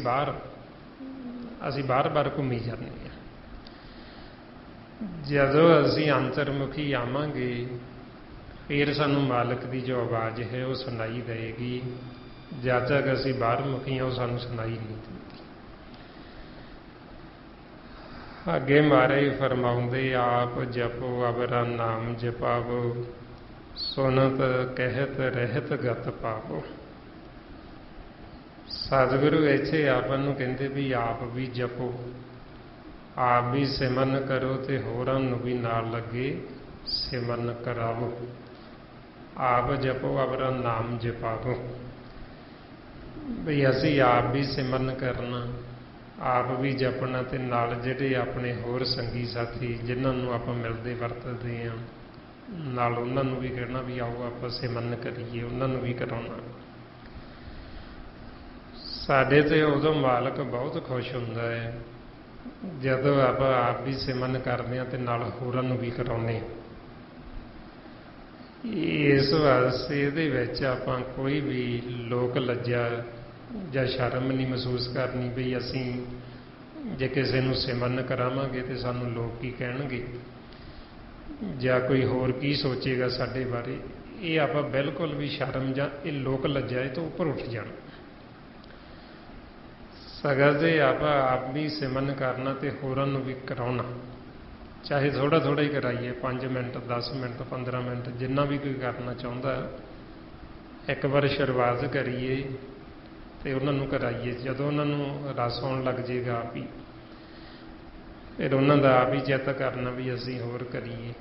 ਬਾਰ ਘੁੰਮੀ ਜਾਂਦੇ ਹਾਂ। ਜਦੋਂ ਅਸੀਂ ਅੰਤਰਮੁਖੀ ਆਵਾਂਗੇ ਫਿਰ ਸਾਨੂੰ ਮਾਲਕ ਦੀ ਜੋ ਆਵਾਜ਼ ਹੈ ਉਹ ਸੁਣਾਈ ਦੇਗੀ। ਜਦ ਤੱਕ ਅਸੀਂ ਬਾਹਰ ਮੁਖੀ ਹਾਂ ਉਹ ਸਾਨੂੰ ਸੁਣਾਈ ਨਹੀਂ ਦਿੰਦੀ। ਅੱਗੇ ਮਹਾਰਾਜ ਫਰਮਾਉਂਦੇ ਆਪ ਜਪੋ ਅਵਰਾ ਨਾਮ ਜਪਾਵੋ ਸੁਨਤ ਕਹਿਤ ਰਹਿਤ ਗਤ ਪਾਵੋ। ਸਤਿਗੁਰੂ ਇੱਥੇ ਆਪਾਂ ਨੂੰ ਕਹਿੰਦੇ ਵੀ ਆਪ ਵੀ ਜਪੋ, ਆਪ ਵੀ ਸਿਮਰਨ ਕਰੋ ਤੇ ਹੋਰਾਂ ਨੂੰ ਵੀ ਨਾਲ ਲੱਗੇ ਸਿਮਰਨ ਕਰਾਵੋ। ਆਪ ਜਪੋ, ਆਪਣਾ ਨਾਮ ਜਪਾਵੋ। ਵੀ ਅਸੀਂ ਆਪ ਵੀ ਸਿਮਰਨ ਕਰਨਾ, ਆਪ ਵੀ ਜਪਣਾ, ਤੇ ਨਾਲ ਜਿਹੜੇ ਆਪਣੇ ਹੋਰ ਸੰਗੀ ਸਾਥੀ ਜਿਨ੍ਹਾਂ ਨੂੰ ਆਪਾਂ ਮਿਲਦੇ ਵਰਤਦੇ ਹਾਂ, ਨਾਲ ਉਹਨਾਂ ਨੂੰ ਵੀ ਕਹਿਣਾ ਵੀ ਆਓ ਆਪਾਂ ਸਿਮਰਨ ਕਰੀਏ, ਉਹਨਾਂ ਨੂੰ ਵੀ ਕਰਾਉਣਾ। ਸਾਡੇ ਤੇ ਉਦੋਂ ਮਾਲਕ ਬਹੁਤ ਖੁਸ਼ ਹੁੰਦਾ ਹੈ ਜਦੋਂ ਆਪਾਂ ਆਪ ਵੀ ਸਿਮਰਨ ਕਰਦੇ ਹਾਂ ਤੇ ਨਾਲ ਹੋਰਾਂ ਨੂੰ ਵੀ ਕਰਾਉਂਦੇ ਹਾਂ। ਇਸ ਵਾਸਤੇ ਇਹਦੇ ਵਿੱਚ ਆਪਾਂ ਕੋਈ ਵੀ ਲੋਕ ਲੱਜਾ ਜਾਂ ਸ਼ਰਮ ਨਹੀਂ ਮਹਿਸੂਸ ਕਰਨੀ ਵੀ ਅਸੀਂ ਜੇ ਕਿਸੇ ਨੂੰ ਸਿਮਰਨ ਕਰਾਵਾਂਗੇ ਤੇ ਸਾਨੂੰ ਲੋਕ ਕੀ ਕਹਿਣਗੇ ਜਾਂ ਕੋਈ ਹੋਰ ਕੀ ਸੋਚੇਗਾ ਸਾਡੇ ਬਾਰੇ। ਇਹ ਆਪਾਂ ਬਿਲਕੁਲ ਵੀ ਸ਼ਰਮ ਜਾਂ ਇਹ ਲੋਕ ਲੱਜਾ ਇਹ ਤੋਂ ਉੱਪਰ ਉੱਠ ਜਾਣਾ। ਸਗੋਂ ਜੇ ਆਪਾਂ ਆਪ ਵੀ ਸਿਮਰਨ ਕਰਨਾ ਤੇ ਹੋਰਾਂ ਨੂੰ ਵੀ ਕਰਾਉਣਾ, ਚਾਹੇ ਥੋੜ੍ਹਾ ਥੋੜ੍ਹਾ ਹੀ ਕਰਾਈਏ, 5 ਮਿੰਟ 10 ਮਿੰਟ 15 ਮਿੰਟ ਜਿੰਨਾ ਵੀ ਕੋਈ ਕਰਨਾ ਚਾਹੁੰਦਾ, ਇੱਕ ਵਾਰ ਸ਼ੁਰੂਆਤ ਕਰੀਏ ਤੇ ਉਹਨਾਂ ਨੂੰ ਕਰਾਈਏ। ਜਦੋਂ ਉਹਨਾਂ ਨੂੰ ਰਸ ਆਉਣ ਲੱਗ ਜਾਏਗਾ ਆਪ ਹੀ, ਫਿਰ ਉਹਨਾਂ ਦਾ ਆਪ ਹੀ ਚਿੱਤ ਕਰਨਾ ਵੀ ਅਸੀਂ ਹੋਰ ਕਰੀਏ।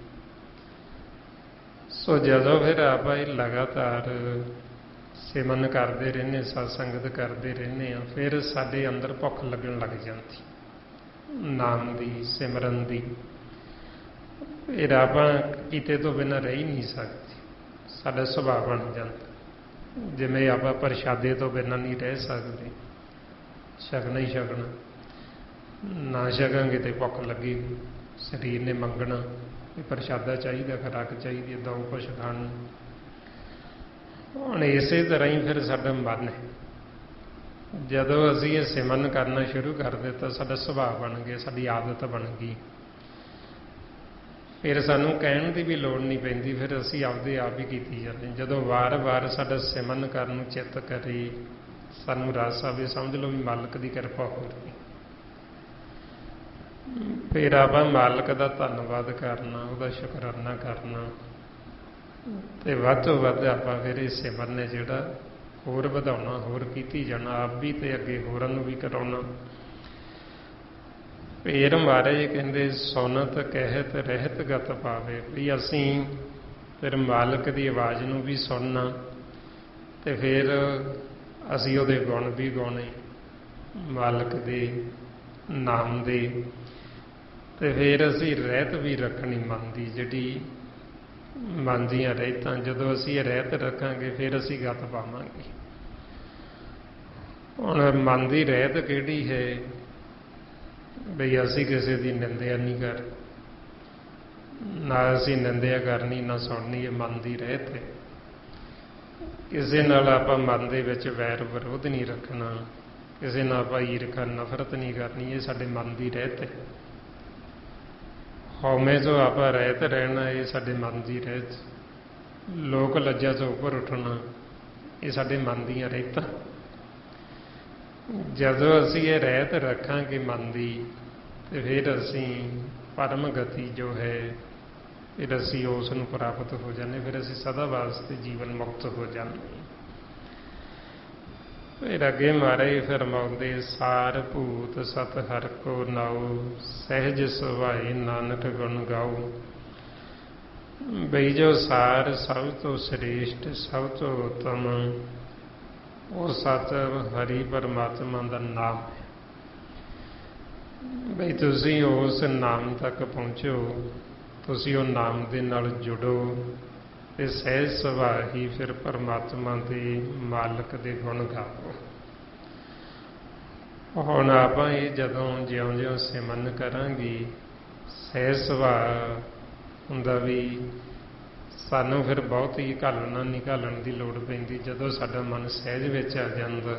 ਸੋ ਜਦੋਂ ਫਿਰ ਆਪਾਂ ਇਹ ਲਗਾਤਾਰ ਸਿਮਰਨ ਕਰਦੇ ਰਹਿੰਦੇ, ਸਤਸੰਗਤ ਕਰਦੇ ਰਹਿੰਦੇ ਹਾਂ, ਫਿਰ ਸਾਡੇ ਅੰਦਰ ਭੁੱਖ ਲੱਗਣ ਲੱਗ ਜਾਂਦੀ ਨਾਮ ਦੀ, ਸਿਮਰਨ ਦੀ। ਫਿਰ ਆਪਾਂ ਕੀਤੇ ਤੋਂ ਬਿਨਾਂ ਰਹਿ ਹੀ ਨਹੀਂ ਸਕਦੇ, ਸਾਡਾ ਸੁਭਾਅ ਬਣ ਜਾਂਦਾ। ਜਿਵੇਂ ਆਪਾਂ ਪ੍ਰਸ਼ਾਦੇ ਤੋਂ ਬਿਨਾਂ ਨਹੀਂ ਰਹਿ ਸਕਦੇ, ਛਕਣਾ ਹੀ ਛਕਣਾ, ਨਾ ਛਕਾਂਗੇ ਤੇ ਭੁੱਖ ਲੱਗੇਗੀ, ਸਰੀਰ ਨੇ ਮੰਗਣਾ ਵੀ ਪ੍ਰਸ਼ਾਦਾ ਚਾਹੀਦਾ, ਖੁਰਾਕ ਚਾਹੀਦੀ, ਦੋ ਕੁਛ ਖਾਣ ਨੂੰ। ਹੁਣ ਇਸੇ ਤਰ੍ਹਾਂ ਹੀ ਫਿਰ ਸਾਡਾ ਮਨ ਹੈ, ਜਦੋਂ ਅਸੀਂ ਇਹ ਸਿਮਰਨ ਕਰਨਾ ਸ਼ੁਰੂ ਕਰ ਦਿੱਤਾ, ਸਾਡਾ ਸੁਭਾਅ ਬਣ ਗਿਆ, ਸਾਡੀ ਆਦਤ ਬਣ ਗਈ। ਫਿਰ ਸਾਨੂੰ ਕਹਿਣ ਦੀ ਵੀ ਲੋੜ ਨਹੀਂ ਪੈਂਦੀ, ਫਿਰ ਅਸੀਂ ਆਪਦੇ ਆਪ ਹੀ ਕੀਤੀ ਜਾਂਦੇ। ਜਦੋਂ ਵਾਰ-ਵਾਰ ਸਾਡਾ ਸਿਮਰਨ ਕਰਨ ਨੂੰ ਚਿੱਤ ਕਰੇ, ਸਾਨੂੰ ਰਸ ਆਵੇ, ਸਮਝ ਲਓ ਵੀ ਮਾਲਕ ਦੀ ਕਿਰਪਾ ਹੋ ਰਹੀ। ਫਿਰ ਆਪਾਂ ਮਾਲਕ ਦਾ ਧੰਨਵਾਦ ਕਰਨਾ, ਉਹਦਾ ਸ਼ੁਕਰਾਨਾ ਕਰਨਾ, ਤੇ ਵੱਧ ਤੋਂ ਵੱਧ ਆਪਾਂ ਫਿਰ ਇਹ ਸਿਮਰਨ ਜਿਹੜਾ ਹੋਰ ਵਧਾਉਣਾ, ਹੋਰ ਕੀਤੀ ਜਾਣਾ, ਆਪ ਵੀ ਤੇ ਅੱਗੇ ਹੋਰਾਂ ਨੂੰ ਵੀ ਕਰਾਉਣਾ। ਫਿਰ ਮਹਾਰਾਜ ਕਹਿੰਦੇ ਸੁਨਤ ਕਹਿਤ ਰਹਿਤ ਗਤ ਪਾਵੇ, ਵੀ ਅਸੀਂ ਫਿਰ ਮਾਲਕ ਦੀ ਆਵਾਜ਼ ਨੂੰ ਵੀ ਸੁਣਨਾ ਤੇ ਫਿਰ ਅਸੀਂ ਉਹਦੇ ਗੁਣ ਵੀ ਗਾਉਣੇ, ਮਾਲਕ ਦੇ ਨਾਮ ਦੇ, ਤੇ ਫਿਰ ਅਸੀਂ ਰਹਿਤ ਵੀ ਰੱਖਣੀ ਮਨ ਦੀ, ਜਿਹੜੀ ਮਨ ਦੀਆਂ ਰਹਿਤਾਂ। ਜਦੋਂ ਅਸੀਂ ਇਹ ਰਹਿਤ ਰੱਖਾਂਗੇ ਫਿਰ ਅਸੀਂ ਗਤ ਪਾਵਾਂਗੇ। ਹੁਣ ਮਨ ਦੀ ਰਹਿਤ ਕਿਹੜੀ ਹੈ? ਬਈ ਅਸੀਂ ਕਿਸੇ ਦੀ ਨਿੰਦਿਆ ਨਹੀਂ ਕਰ, ਨਾ ਅਸੀਂ ਨਿੰਦਿਆ ਕਰਨੀ ਨਾ ਸੁਣਨੀ, ਇਹ ਮਨ ਦੀ ਰਹਿਤ ਹੈ। ਕਿਸੇ ਨਾਲ ਆਪਾਂ ਮਨ ਦੇ ਵਿੱਚ ਵੈਰ ਵਿਰੋਧ ਨਹੀਂ ਰੱਖਣਾ, ਕਿਸੇ ਨਾਲ ਆਪਾਂ ਈਰਖਾ ਨਫ਼ਰਤ ਨਹੀਂ ਕਰਨੀ, ਇਹ ਸਾਡੇ ਮਨ ਦੀ ਰਹਿਤ ਹੈ। ਹਉਮੈ ਤੋਂ ਆਪਾਂ ਰਹਿਤ ਰਹਿਣਾ, ਇਹ ਸਾਡੇ ਮਨ ਦੀ ਰਹਿਤ। ਲੋਕ ਲੱਜਾ ਤੋਂ ਉੱਪਰ ਉੱਠਣਾ, ਇਹ ਸਾਡੇ ਮਨ ਦੀਆਂ ਰਹਿਤਾਂ। ਜਦੋਂ ਅਸੀਂ ਇਹ ਰਹਿਤ ਰੱਖਾਂਗੇ ਮਨ ਦੀ, ਤੇ ਫਿਰ ਅਸੀਂ ਪਰਮ ਗਤੀ ਜੋ ਹੈ, ਫਿਰ ਅਸੀਂ ਉਸ ਨੂੰ ਪ੍ਰਾਪਤ ਹੋ ਜਾਂਦੇ, ਫਿਰ ਅਸੀਂ ਸਦਾ ਵਾਸਤੇ ਜੀਵਨ ਮੁਕਤ ਹੋ ਜਾਂਦੇ। ਫਿਰ ਅੱਗੇ ਮਹਾਰਾਜ ਫਰਮਾਉਂਦੇ ਸਾਰ ਭੂਤ ਸਤ ਹਰਿ ਕੋ ਨਾਉ, ਸਹਿਜ ਸੁਭਾਏ ਨਾਨਕ ਗੁਣ ਗਾਉ। ਬਈ ਜੋ ਸਾਰ ਸਭ ਤੋਂ ਸ੍ਰੇਸ਼ਟ, ਸਭ ਤੋਂ ਉੱਤਮ, ਉਹ ਸਤ ਹਰੀ ਪਰਮਾਤਮਾ ਦਾ ਨਾਮ ਹੈ। ਬਈ ਤੁਸੀਂ ਉਸ ਨਾਮ ਤੱਕ ਪਹੁੰਚੋ, ਤੁਸੀਂ ਉਹ ਨਾਮ ਦੇ ਨਾਲ ਜੁੜੋ, ਤੇ ਸਹਿਜ ਸੁਭਾਅ ਹੀ ਫਿਰ ਪਰਮਾਤਮਾ ਦੇ ਮਾਲਕ ਦੇ ਗੁਣ ਗਾਵੋ। ਹੁਣ ਆਪਾਂ ਇਹ ਜਦੋਂ ਜਿਉਂ-ਜਿਉਂ ਸਿਮਰਨ ਕਰਾਂਗੇ, ਸਹਿਜ ਸੁਭਾਅ ਹੁੰਦਾ ਵੀ ਸਾਨੂੰ ਫਿਰ ਬਹੁਤ ਹੀ ਘਾਲਣਾ ਨਹੀਂ ਘਾਲਣ ਦੀ ਲੋੜ ਪੈਂਦੀ। ਜਦੋਂ ਸਾਡਾ ਮਨ ਸਹਿਜ ਵਿੱਚ ਆ ਜਾਂਦਾ,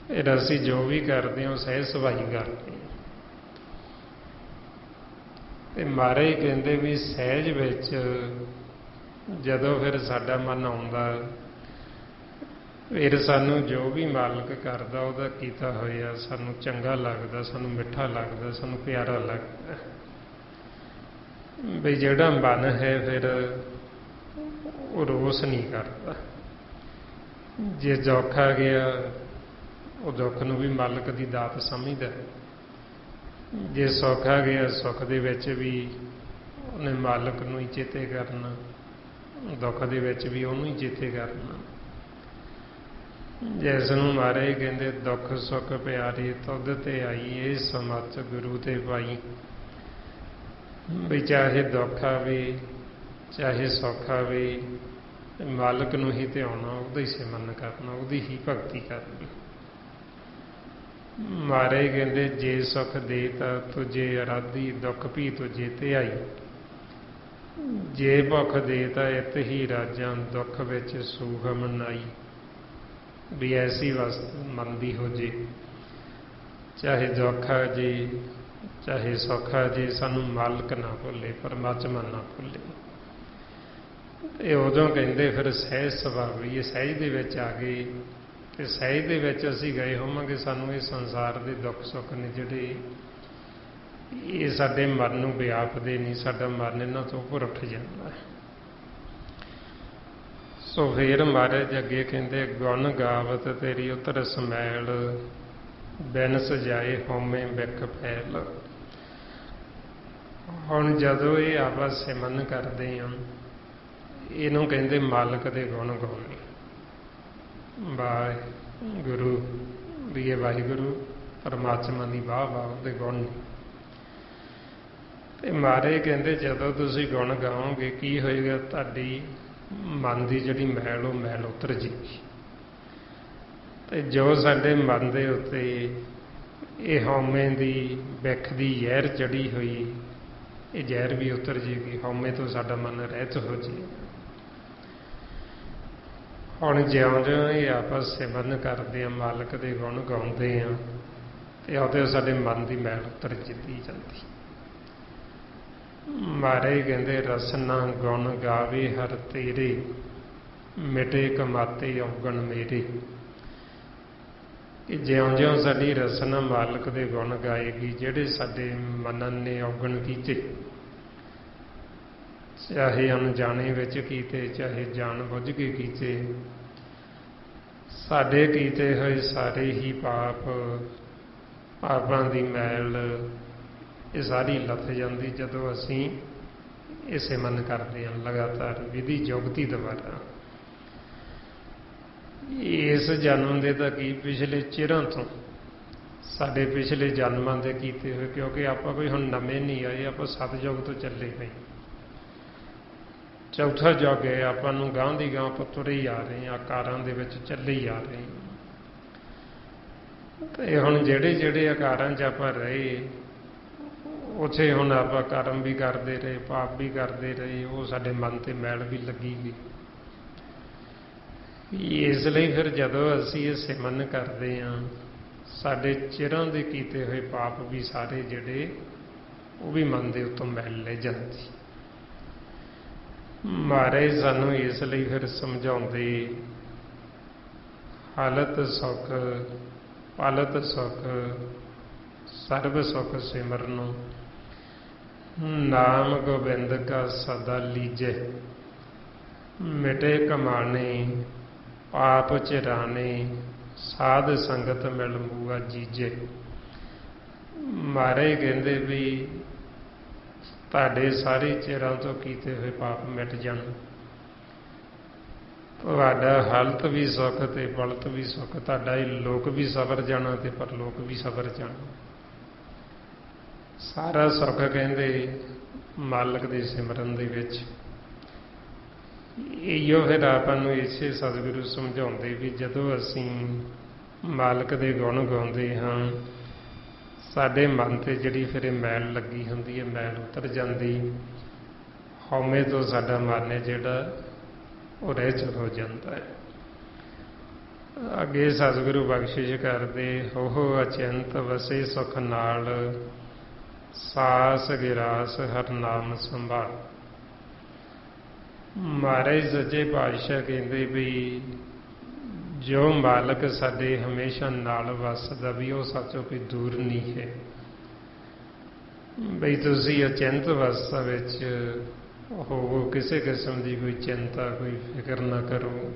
ਫਿਰ ਅਸੀਂ ਜੋ ਵੀ ਕਰਦੇ ਹਾਂ ਉਹ ਸਹਿਜ ਸੁਭਾਅ ਹੀ ਕਰਦੇ ਹਾਂ। ਤੇ ਮਹਾਰਾਜ ਕਹਿੰਦੇ ਵੀ ਸਹਿਜ ਵਿੱਚ ਜਦੋਂ ਫਿਰ ਸਾਡਾ ਮਨ ਆਉਂਦਾ, ਫਿਰ ਸਾਨੂੰ ਜੋ ਵੀ ਮਾਲਕ ਕਰਦਾ ਉਹਦਾ ਕੀਤਾ ਹੋਇਆ ਸਾਨੂੰ ਚੰਗਾ ਲੱਗਦਾ, ਸਾਨੂੰ ਮਿੱਠਾ ਲੱਗਦਾ, ਸਾਨੂੰ ਪਿਆਰਾ ਲੱਗਦਾ। ਬਈ ਜਿਹੜਾ ਮਨ ਹੈ ਫਿਰ ਉਹ ਰੋਸ ਨਹੀਂ ਕਰਦਾ। ਜੇ ਦੁੱਖ ਆ ਗਿਆ ਉਹ ਦੁੱਖ ਨੂੰ ਵੀ ਮਾਲਕ ਦੀ ਦਾਤ ਸਮਝਦਾ। ਜੇ ਸੁੱਖ ਆ ਗਿਆ ਸੁੱਖ ਦੇ ਵਿੱਚ ਵੀ ਉਹਨੇ ਮਾਲਕ ਨੂੰ ਹੀ ਚੇਤੇ ਕਰਨਾ, ਦੁੱਖ ਦੇ ਵਿੱਚ ਵੀ ਉਹਨੂੰ ਹੀ ਚੇਤੇ ਕਰਨਾ। ਜਿਸ ਨੂੰ ਮਹਾਰਾਜ ਕਹਿੰਦੇ ਦੁੱਖ ਸੁੱਖ ਪਿਆਰੇ ਤੁਧ ਤੇ ਆਈ, ਇਹ ਸਮਤ ਗੁਰੂ ਤੇ ਪਾਈ। ਵੀ ਚਾਹੇ ਦੁੱਖ ਆਵੇ ਚਾਹੇ ਸੁੱਖ ਆਵੇ ਮਾਲਕ ਨੂੰ ਹੀ ਧਿਆਉਣਾ, ਉਹਦਾ ਹੀ ਸਿਮਰਨ ਕਰਨਾ, ਉਹਦੀ ਹੀ ਭਗਤੀ ਕਰਨੀ। ਮਹਾਰਾਜ ਕਹਿੰਦੇ ਜੇ ਸੁੱਖ ਦੇ ਤਾਂ ਤੁਝੇ ਅਰਾਧੀ, ਦੁੱਖ ਵੀ ਤੁਝੇ ਤੇ ਆਈ। ਜੇ ਭੁੱਖ ਦੇ ਤਾਂ ਇਤ ਹੀ ਰਾਜਾਂ, ਦੁੱਖ ਵਿੱਚ ਸੂਖ ਮਨਾਈ। ਵੀ ਐਸੀ ਵਸਤ ਮਨ ਦੀ ਹੋ ਜੇ, ਚਾਹੇ ਦੁੱਖ ਆ ਜੇ ਚਾਹੇ ਸੁੱਖ ਆ ਜੇ, ਸਾਨੂੰ ਮਾਲਕ ਨਾ ਭੁੱਲੇ, ਪਰਮਾਤਮਾ ਨਾ ਭੁੱਲੇ। ਇਹ ਉਦੋਂ ਕਹਿੰਦੇ ਫਿਰ ਸਹਿਜ ਸੁਭਾਅ ਵੀ, ਇਹ ਸਹਿਜ ਦੇ ਵਿੱਚ ਆ ਗਏ ਤੇ ਸਹਿਜ ਦੇ ਵਿੱਚ ਅਸੀਂ ਗਏ ਹੋਵਾਂਗੇ। ਸਾਨੂੰ ਇਹ ਸੰਸਾਰ ਦੇ ਦੁੱਖ ਸੁੱਖ ਨੇ ਜਿਹੜੇ ਇਹ ਸਾਡੇ ਮਨ ਨੂੰ ਵਿਆਪਦੇ ਨਹੀਂ, ਸਾਡਾ ਮਨ ਇਹਨਾਂ ਤੋਂ ਉੱਪਰ ਉੱਠ ਜਾਂਦਾ। ਸੋ ਫੇਰ ਮਹਾਰਾਜ ਅੱਗੇ ਕਹਿੰਦੇ ਗੁਣ ਗਾਵਤ ਤੇਰੀ ਉਤਰ ਸਮੈਲ, ਬਿਨ ਸਜਾਏ ਹਉਮੈ ਬਿਖ ਫੈਲ। ਹੁਣ ਜਦੋਂ ਇਹ ਆਪਾਂ ਸਿਮਰਨ ਕਰਦੇ ਹਾਂ ਇਹਨੂੰ ਕਹਿੰਦੇ ਮਾਲਕ ਦੇ ਗੁਣ ਗਾਉਣੇ। ਵਾਹਿਗੁਰੂ ਵੀ ਇਹ ਵਾਹਿਗੁਰੂ ਪਰਮਾਤਮਾ ਦੀ ਵਾਹ ਵਾਹ ਦੇ ਗੁਣ ਨੇ। ਤੇ ਮਹਾਰਾਜ ਕਹਿੰਦੇ ਜਦੋਂ ਤੁਸੀਂ ਗੁਣ ਗਾਓਗੇ ਕੀ ਹੋਏਗਾ, ਤੁਹਾਡੀ ਮਨ ਦੀ ਜਿਹੜੀ ਮੈਲ ਉਹ ਮੈਲ ਉਤਰ ਜੇਗੀ। ਤੇ ਜੋ ਸਾਡੇ ਮਨ ਦੇ ਉੱਤੇ ਇਹ ਹਉਮੈ ਦੀ ਬਿਖ ਦੀ ਜ਼ਹਿਰ ਚੜੀ ਹੋਈ, ਇਹ ਜ਼ਹਿਰ ਵੀ ਉਤਰ ਜੇਗੀ, ਹਉਮੈ ਤੋਂ ਸਾਡਾ ਮਨ ਰਹਿਤ ਹੋ ਜੇ। ਹੁਣ ਜਿਉਂ-ਜਿਉਂ ਇਹ ਆਪਾਂ ਸਿਮਰਨ ਕਰਦੇ ਹਾਂ, ਮਾਲਕ ਦੇ ਗੁਣ ਗਾਉਂਦੇ ਹਾਂ, ਤੇ ਉਹਦੇ ਸਾਡੇ ਮਨ ਦੀ ਮੈਲ ਉਤਰ ਜਿੱਤੀ ਜਾਂਦੀ। ਮਹਾਰਾਜ ਕਹਿੰਦੇ ਰਸਨਾ ਗੁਣ ਗਾਵੇ ਹਰ ਤੇਰੇ, ਮਿਟੇ ਕਮਾਤੇ ਔਗਣ ਮੇਰੇ। ਕਿ ਜਿਉਂ-ਜਿਉਂ ਸਾਡੀ ਰਸਨਾ ਮਾਲਕ ਦੇ ਗੁਣ ਗਾਏਗੀ, ਜਿਹੜੇ ਸਾਡੇ ਮਨਨ ਨੇ ਔਗਣ ਕੀਤੇ, ਚਾਹੇ ਅਣਜਾਣੇ ਵਿੱਚ ਕੀਤੇ ਚਾਹੇ ਜਾਣ ਬੁੱਝ ਕੇ ਕੀਤੇ, ਸਾਡੇ ਕੀਤੇ ਹੋਏ ਸਾਰੇ ਹੀ ਪਾਪ, ਪਾਪਾਂ ਦੀ ਮੈਲ ਇਹ ਸਾਰੀ ਲੱਥ ਜਾਂਦੀ ਜਦੋਂ ਅਸੀਂ ਇਹ ਸਿਮਰਨ ਕਰਦੇ ਹਾਂ ਲਗਾਤਾਰ ਵਿਧੀ ਜੁਗਤੀ ਦੁਆਰਾ। ਇਸ ਜਨਮ ਦੇ ਤਾਂ ਕੀ ਪਿਛਲੇ ਚਿਰਾਂ ਤੋਂ ਸਾਡੇ ਪਿਛਲੇ ਜਨਮਾਂ ਦੇ ਕੀਤੇ ਹੋਏ, ਕਿਉਂਕਿ ਆਪਾਂ ਕੋਈ ਹੁਣ ਨਵੇਂ ਨਹੀਂ ਆਏ, ਆਪਾਂ ਸਤਿਯੁਗ ਤੋਂ ਚੱਲੇ ਪਏ। ਚੌਥਾ ਯੁੱਗ ਹੈ, ਆਪਾਂ ਨੂੰ ਗਾਂਹ ਦੀ ਗਾਂਹ ਆਪਾਂ ਤੁਰੇ ਹੀ ਆ ਰਹੇ ਹਾਂ, ਆਕਾਰਾਂ ਦੇ ਵਿੱਚ ਚੱਲੇ ਹੀ ਆ ਰਹੇ ਹਾਂ। ਤੇ ਹੁਣ ਜਿਹੜੇ ਜਿਹੜੇ ਆਕਾਰਾਂ 'ਚ ਆਪਾਂ ਰਹੇ ਉੱਥੇ ਹੁਣ ਆਪਾਂ ਕਰਮ ਵੀ ਕਰਦੇ ਰਹੇ, ਪਾਪ ਵੀ ਕਰਦੇ ਰਹੇ, ਉਹ ਸਾਡੇ ਮਨ ਤੇ ਮੈਲ ਵੀ ਲੱਗੀ ਗਈ। ਇਸ ਲਈ ਫਿਰ ਜਦੋਂ ਅਸੀਂ ਇਹ ਸਿਮਰਨ ਕਰਦੇ ਹਾਂ ਸਾਡੇ ਚਿਰਾਂ ਦੇ ਕੀਤੇ ਹੋਏ ਪਾਪ ਵੀ ਸਾਰੇ ਜਿਹੜੇ ਉਹ ਵੀ ਮਨ ਦੇ ਉੱਤੋਂ ਮੈਲ ਲੈ ਜਾਂਦੀ। ਮਹਾਰਾਜ ਸਾਨੂੰ ਇਸ ਲਈ ਫਿਰ ਸਮਝਾਉਂਦੇ ਹਾਲਤ ਸੁਖ ਪਾਲਤ ਸੁਖ ਸਰਬ ਸੁਖ ਸਿਮਰਨੋ, ਨਾਮ ਗੋਬਿੰਦ ਕਾ ਸਦਾ ਲੀਜੈ। ਮਿਟੇ ਕਮਾਣੇ ਪਾਪ ਚਿਰਾਣੇ, ਸਾਧ ਸੰਗਤ ਮਿਲ ਮੂਆ ਜੀਜੇ। ਮਹਾਰਾਜ ਕਹਿੰਦੇ ਵੀ ਤੁਹਾਡੇ ਸਾਰੇ ਚਿਰਾਂ ਤੋਂ ਕੀਤੇ ਹੋਏ ਪਾਪ ਮਿਟ ਜਾਣ, ਤੁਹਾਡਾ ਹਾਲਤ ਵੀ ਸੁੱਖ ਤੇ ਪਲਤ ਵੀ ਸੁੱਖ, ਤੁਹਾਡਾ ਇਹ ਲੋਕ ਵੀ ਸਵਰ ਜਾਣਾ ਤੇ ਪਰਲੋਕ ਵੀ ਸਵਰ ਜਾਣਾ। ਸਾਰਾ ਸੁੱਖ ਕਹਿੰਦੇ ਮਾਲਕ ਦੇ ਸਿਮਰਨ ਦੇ ਵਿੱਚ। ਇਹੋ ਫਿਰ ਆਪਾਂ ਨੂੰ ਇਸੇ ਸਤਿਗੁਰੂ ਸਮਝਾਉਂਦੇ ਵੀ ਜਦੋਂ ਅਸੀਂ ਮਾਲਕ ਦੇ ਗੁਣ ਗਾਉਂਦੇ ਹਾਂ ਸਾਡੇ ਮਨ ਤੇ ਜਿਹੜੀ ਫਿਰ ਇਹ ਮੈਲ ਲੱਗੀ ਹੁੰਦੀ ਹੈ ਮੈਲ ਉਤਰ ਜਾਂਦੀ, ਹਉਮੈ ਤੋਂ ਸਾਡਾ ਮਨ ਹੈ ਜਿਹੜਾ ਉਹ ਰਹਿਤ ਹੋ ਜਾਂਦਾ ਹੈ। ਅੱਗੇ ਸਤਿਗੁਰੂ ਬਖਸ਼ਿਸ਼ ਕਰਦੇ ਹੋ ਅਚਿੰਤ ਵਸੇ ਸੁਖ ਨਾਲ, ਸਾਸ ਗਿਰਾਸ ਹਰ ਨਾਮ ਸੰਭਾਲ। ਮਹਾਰਾਜ ਸੱਚੇ ਪਾਤਸ਼ਾਹ ਕਹਿੰਦੇ ਵੀ ਜੋ ਮਾਲਕ ਸਾਡੇ ਹਮੇਸ਼ਾ ਨਾਲ ਵਸਦਾ ਵੀ ਉਹ ਸੱਚੋ ਕੋਈ ਦੂਰ ਨਹੀਂ ਹੈ। ਬਈ ਤੁਸੀਂ ਅਚਿੰਤ ਅਵਸਥਾ ਵਿੱਚ ਹੋ ਕਿਸੇ ਕਿਸਮ ਦੀ ਕੋਈ ਚਿੰਤਾ, ਕੋਈ ਫਿਕਰ ਨਾ ਕਰੋ।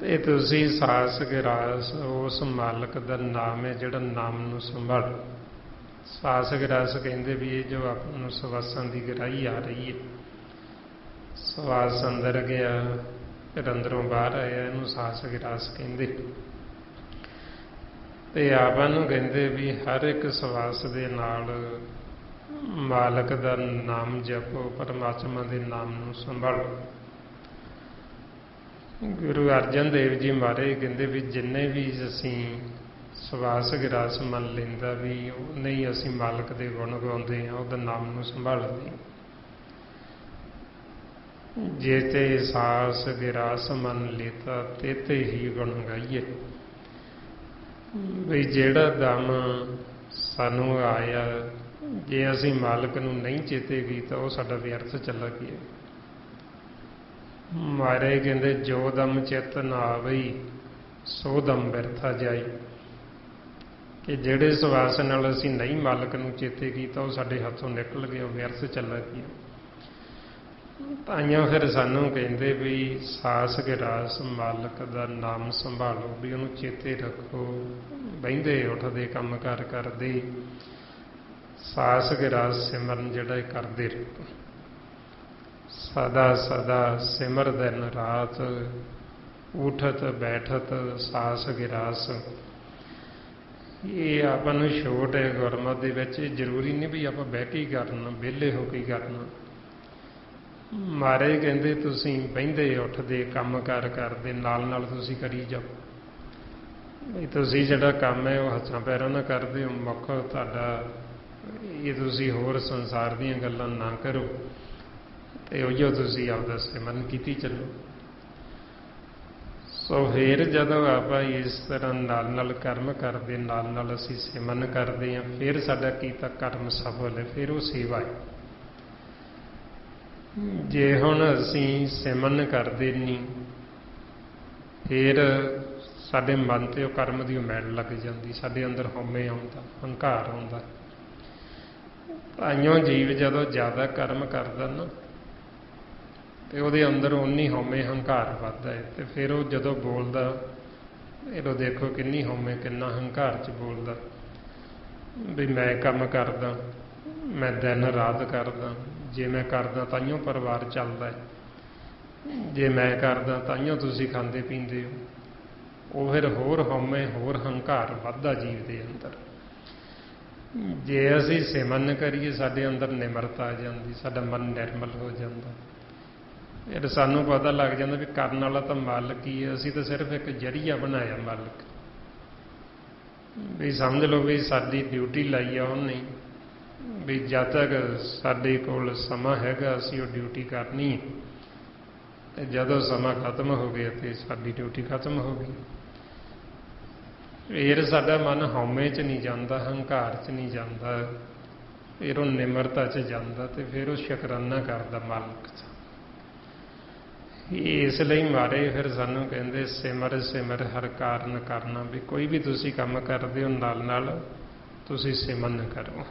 ਤੇ ਤੁਸੀਂ ਸਾਸ ਗਿਰਾਸ ਉਸ ਮਾਲਕ ਦਾ ਨਾਮ ਹੈ ਜਿਹੜਾ ਨਾਮ ਨੂੰ ਸੰਭਾਲ। ਸਾਸ ਗਿਰਾਸ ਕਹਿੰਦੇ ਵੀ ਇਹ ਜੋ ਆਪਾਂ ਨੂੰ ਸਵਾਸਾਂ ਦੀ ਗਰਾਹੀ ਆ ਰਹੀ ਹੈ, ਸਵਾਸ ਅੰਦਰ ਗਿਆ ਫਿਰ ਅੰਦਰੋਂ ਬਾਹਰ ਆਇਆ, ਇਹਨੂੰ ਸਾਸ ਗਿਰਾਸ ਕਹਿੰਦੇ। ਤੇ ਆਪਾਂ ਨੂੰ ਕਹਿੰਦੇ ਵੀ ਹਰ ਇੱਕ ਸਵਾਸ ਦੇ ਨਾਲ ਮਾਲਕ ਦਾ ਨਾਮ ਜਪੋ, ਪਰਮਾਤਮਾ ਦੇ ਨਾਮ ਨੂੰ ਸੰਭਾਲੋ। ਗੁਰੂ ਅਰਜਨ ਦੇਵ ਜੀ ਮਹਾਰਾਜ ਕਹਿੰਦੇ ਵੀ ਜਿੰਨੇ ਵੀ ਅਸੀਂ ਸਵਾਸ ਗਿਰਾਸ ਮੰਨ ਲੈਂਦਾ ਵੀ ਉਹਨੇ ਹੀ ਅਸੀਂ ਮਾਲਕ ਦੇ ਗੁਣ ਗਾਉਂਦੇ ਹਾਂ, ਉਹਦਾ ਨਾਮ ਨੂੰ ਸੰਭਾਲਦੇ। ਜੇ ਤੇ ਸਾਸ ਗਿਰਾਸ ਮੰਨ ਲੇਤਾ ਤੇ ਤੇ ਹੀ ਗੁਣ ਗਾਈਏ। ਵੀ ਜਿਹੜਾ ਦਮ ਸਾਨੂੰ ਆਇਆ, ਜੇ ਅਸੀਂ ਮਾਲਕ ਨੂੰ ਨਹੀਂ ਚੇਤੇ ਕੀਤਾ ਉਹ ਸਾਡਾ ਵਿਅਰਥ ਚਲਾ ਗਿਆ। ਮਹਾਰਾਜ ਕਹਿੰਦੇ ਜੋ ਦਮ ਚਿੱਤ ਨਾ ਆਵਈ ਸੋ ਦਮ ਬਿਰਥਾ ਜਾਈ। ਕਿ ਜਿਹੜੇ ਸਵਾਸ ਨਾਲ ਅਸੀਂ ਨਹੀਂ ਮਾਲਕ ਨੂੰ ਚੇਤੇ ਕੀਤਾ ਉਹ ਸਾਡੇ ਹੱਥੋਂ ਨਿਕਲ ਗਿਆ, ਉਹ ਵਿਅਰਥ ਚਲਾ ਗਿਆ। ਤਾਈਆਂ ਫਿਰ ਸਾਨੂੰ ਕਹਿੰਦੇ ਵੀ ਸਾਸ ਗਿਰਾਸ ਮਾਲਕ ਦਾ ਨਾਮ ਸੰਭਾਲੋ, ਵੀ ਉਹਨੂੰ ਚੇਤੇ ਰੱਖੋ। ਬਹਿੰਦੇ ਉੱਠਦੇ ਕੰਮ ਕਾਰ ਕਰਦੇ ਸਾਸ ਗਿਰਾਸ ਸਿਮਰਨ ਜਿਹੜਾ ਇਹ ਕਰਦੇ ਰਹੋ। ਸਦਾ ਸਦਾ ਸਿਮਰ ਦਿਨ ਰਾਤ, ਉਠਤ ਬੈਠਤ ਸਾਸ ਗਿਰਾਸ। ਇਹ ਆਪਾਂ ਨੂੰ ਛੋਟ ਹੈ ਗੁਰਮਤਿ ਦੇ ਵਿੱਚ। ਜ਼ਰੂਰੀ ਨਹੀਂ ਵੀ ਆਪਾਂ ਬਹਿ ਕੇ ਹੀ ਕਰਨਾ, ਵਿਹਲੇ ਹੋ ਕੇ ਹੀ ਕਰਨਾ। ਮਹਾਰਾਜ ਕਹਿੰਦੇ ਤੁਸੀਂ ਬਹਿੰਦੇ ਉੱਠਦੇ ਕੰਮ ਕਾਰ ਕਰਦੇ ਨਾਲ ਨਾਲ ਤੁਸੀਂ ਕਰੀ ਜਾਓ। ਵੀ ਤੁਸੀਂ ਜਿਹੜਾ ਕੰਮ ਹੈ ਉਹ ਹੱਥਾਂ ਪੈਰਾਂ ਨਾਲ ਕਰਦੇ ਹੋ, ਮੁੱਖ ਤੁਹਾਡਾ ਇਹ ਤੁਸੀਂ ਹੋਰ ਸੰਸਾਰ ਦੀਆਂ ਗੱਲਾਂ ਨਾ ਕਰੋ ਤੇ ਉਹੀਓ ਤੁਸੀਂ ਆਪਦਾ ਸਿਮਰਨ ਕੀਤੀ ਚੱਲੋ। ਸੋ ਫਿਰ ਜਦੋਂ ਆਪਾਂ ਇਸ ਤਰ੍ਹਾਂ ਨਾਲ ਨਾਲ ਕਰਮ ਕਰਦੇ, ਨਾਲ ਨਾਲ ਅਸੀਂ ਸਿਮਰਨ ਕਰਦੇ ਹਾਂ, ਫਿਰ ਸਾਡਾ ਕੀਤਾ ਕਰਮ ਸਫਲ ਹੈ, ਫਿਰ ਉਹ ਸੇਵਾ ਹੈ। ਜੇ ਹੁਣ ਅਸੀਂ ਸਿਮਰਨ ਕਰਦੇ ਨਹੀਂ ਫਿਰ ਸਾਡੇ ਮਨ ਤੇ ਉਹ ਕਰਮ ਦੀ ਮੈਲ ਲੱਗ ਜਾਂਦੀ, ਸਾਡੇ ਅੰਦਰ ਹਉਮੈ ਆਉਂਦਾ, ਹੰਕਾਰ ਆਉਂਦਾ। ਤਾਈਓ ਜੀਵ ਜਦੋਂ ਜ਼ਿਆਦਾ ਕਰਮ ਕਰਦਾ ਨਾ ਤੇ ਉਹਦੇ ਅੰਦਰ ਉਨੀ ਹਉਮੈ ਹੰਕਾਰ ਵੱਧਦਾ ਹੈ। ਤੇ ਫਿਰ ਉਹ ਜਦੋਂ ਬੋਲਦਾ ਇਹਨੂੰ ਦੇਖੋ ਕਿੰਨੀ ਹਉਮੈ ਕਿੰਨਾ ਹੰਕਾਰ 'ਚ ਬੋਲਦਾ ਵੀ ਮੈਂ ਕੰਮ ਕਰਦਾ, ਮੈਂ ਦਿਨ ਰਾਤ ਕਰਦਾ, ਜੇ ਮੈਂ ਕਰਦਾ ਤਾਈਓ ਪਰਿਵਾਰ ਚੱਲਦਾ ਹੈ, ਜੇ ਮੈਂ ਕਰਦਾ ਤਾਈਓ ਤੁਸੀਂ ਖਾਂਦੇ ਪੀਂਦੇ ਹੋ। ਉਹ ਫਿਰ ਹੋਰ ਹਉਮੈ ਹੋਰ ਹੰਕਾਰ ਵੱਧਦਾ ਜੀਵ ਦੇ ਅੰਦਰ। ਜੇ ਅਸੀਂ ਸਿਮਰਨ ਕਰੀਏ ਸਾਡੇ ਅੰਦਰ ਨਿਮਰਤਾ ਆ ਜਾਂਦੀ, ਸਾਡਾ ਮਨ ਨਿਰਮਲ ਹੋ ਜਾਂਦਾ। ਫਿਰ ਸਾਨੂੰ ਪਤਾ ਲੱਗ ਜਾਂਦਾ ਵੀ ਕਰਨ ਵਾਲਾ ਤਾਂ ਮਾਲਕ ਹੀ ਹੈ, ਅਸੀਂ ਤਾਂ ਸਿਰਫ ਇੱਕ ਜ਼ਰੀਆ ਬਣਾਇਆ ਮਾਲਕ। ਵੀ ਸਮਝ ਲਓ ਵੀ ਸਾਡੀ ਡਿਊਟੀ ਲਾਈ ਆ ਉਹਨੇ, ਵੀ ਜਦ ਤੱਕ ਸਾਡੇ ਕੋਲ ਸਮਾਂ ਹੈਗਾ ਅਸੀਂ ਉਹ ਡਿਊਟੀ ਕਰਨੀ ਹੈ, ਤੇ ਜਦੋਂ ਸਮਾਂ ਖਤਮ ਹੋ ਗਿਆ ਤੇ ਸਾਡੀ ਡਿਊਟੀ ਖਤਮ ਹੋ ਗਈ। ਫਿਰ ਸਾਡਾ ਮਨ ਹਉਮੈ 'ਚ ਨਹੀਂ ਜਾਂਦਾ, ਹੰਕਾਰ 'ਚ ਨਹੀਂ ਜਾਂਦਾ, ਫਿਰ ਉਹ ਨਿਮਰਤਾ 'ਚ ਜਾਂਦਾ ਤੇ ਫਿਰ ਉਹ ਸ਼ੁਕਰਾਨਾ ਕਰਦਾ ਮਾਲਕ 'ਚ। ਇਸ ਲਈ ਮਾਰੇ ਫਿਰ ਸਾਨੂੰ ਕਹਿੰਦੇ ਸਿਮਰ ਸਿਮਰ ਹਰ ਕਾਰਨ ਕਰਨਾ। ਵੀ ਕੋਈ ਵੀ ਤੁਸੀਂ ਕੰਮ ਕਰਦੇ ਹੋ ਨਾਲ ਨਾਲ ਤੁਸੀਂ ਸਿਮਰਨ ਕਰੋ,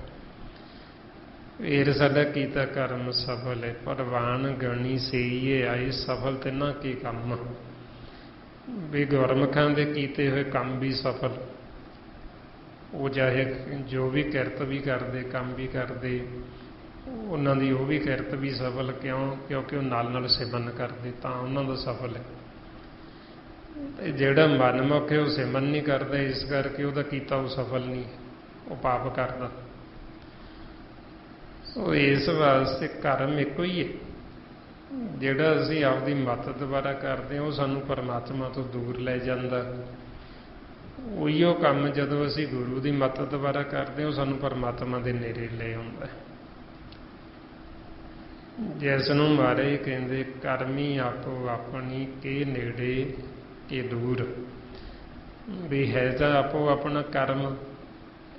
ਫਿਰ ਸਾਡਾ ਕੀਤਾ ਕਰਮ ਸਫਲ ਹੈ। ਪ੍ਰਵਾਨ ਗਣੀ ਸਈਏ ਆਏ ਸਫਲ ਤਿੰਨਾਂ ਕੀ ਕੰਮ। ਵੀ ਗੁਰਮੁਖਾਂ ਦੇ ਕੀਤੇ ਹੋਏ ਕੰਮ ਵੀ ਸਫਲ, ਉਹ ਚਾਹੇ ਜੋ ਵੀ ਕਿਰਤ ਵੀ ਕਰਦੇ ਕੰਮ ਵੀ ਕਰਦੇ ਉਹਨਾਂ ਦੀ ਉਹ ਵੀ ਕਿਰਤ ਵੀ ਸਫਲ। ਕਿਉਂਕਿ ਉਹ ਨਾਲ ਨਾਲ ਸਿਮਰਨ ਕਰਦੇ ਤਾਂ ਉਹਨਾਂ ਦਾ ਸਫਲ ਹੈ। ਤੇ ਜਿਹੜਾ ਮਨਮੁਖ ਹੈ ਉਹ ਸਿਮਰਨ ਨਹੀਂ ਕਰਦਾ, ਇਸ ਕਰਕੇ ਉਹਦਾ ਕੀਤਾ ਉਹ ਸਫਲ ਨਹੀਂ, ਉਹ ਪਾਪ ਕਰਦਾ। ਸੋ ਇਸ ਵਾਸਤੇ ਕਰਮ ਇੱਕੋ ਹੀ ਹੈ। ਜਿਹੜਾ ਅਸੀਂ ਆਪਦੀ ਮੱਤ ਦੁਆਰਾ ਕਰਦੇ ਹਾਂ ਉਹ ਸਾਨੂੰ ਪਰਮਾਤਮਾ ਤੋਂ ਦੂਰ ਲੈ ਜਾਂਦਾ। ਉਹੀਓ ਕੰਮ ਜਦੋਂ ਅਸੀਂ ਗੁਰੂ ਦੀ ਮੱਤ ਦੁਆਰਾ ਕਰਦੇ ਹਾਂ ਉਹ ਸਾਨੂੰ ਪਰਮਾਤਮਾ ਦੇ ਨੇੜੇ ਲੈ ਆਉਂਦਾ। ਜਿਸ ਨੂੰ ਮਹਾਰਾਜ ਕਹਿੰਦੇ ਕਰਮੀ ਆਪੋ ਆਪਣੀ ਕੇ ਨੇੜੇ ਕੇ ਦੂਰ। ਵੀ ਹੈ ਤਾਂ ਆਪੋ ਆਪਣਾ ਕਰਮ,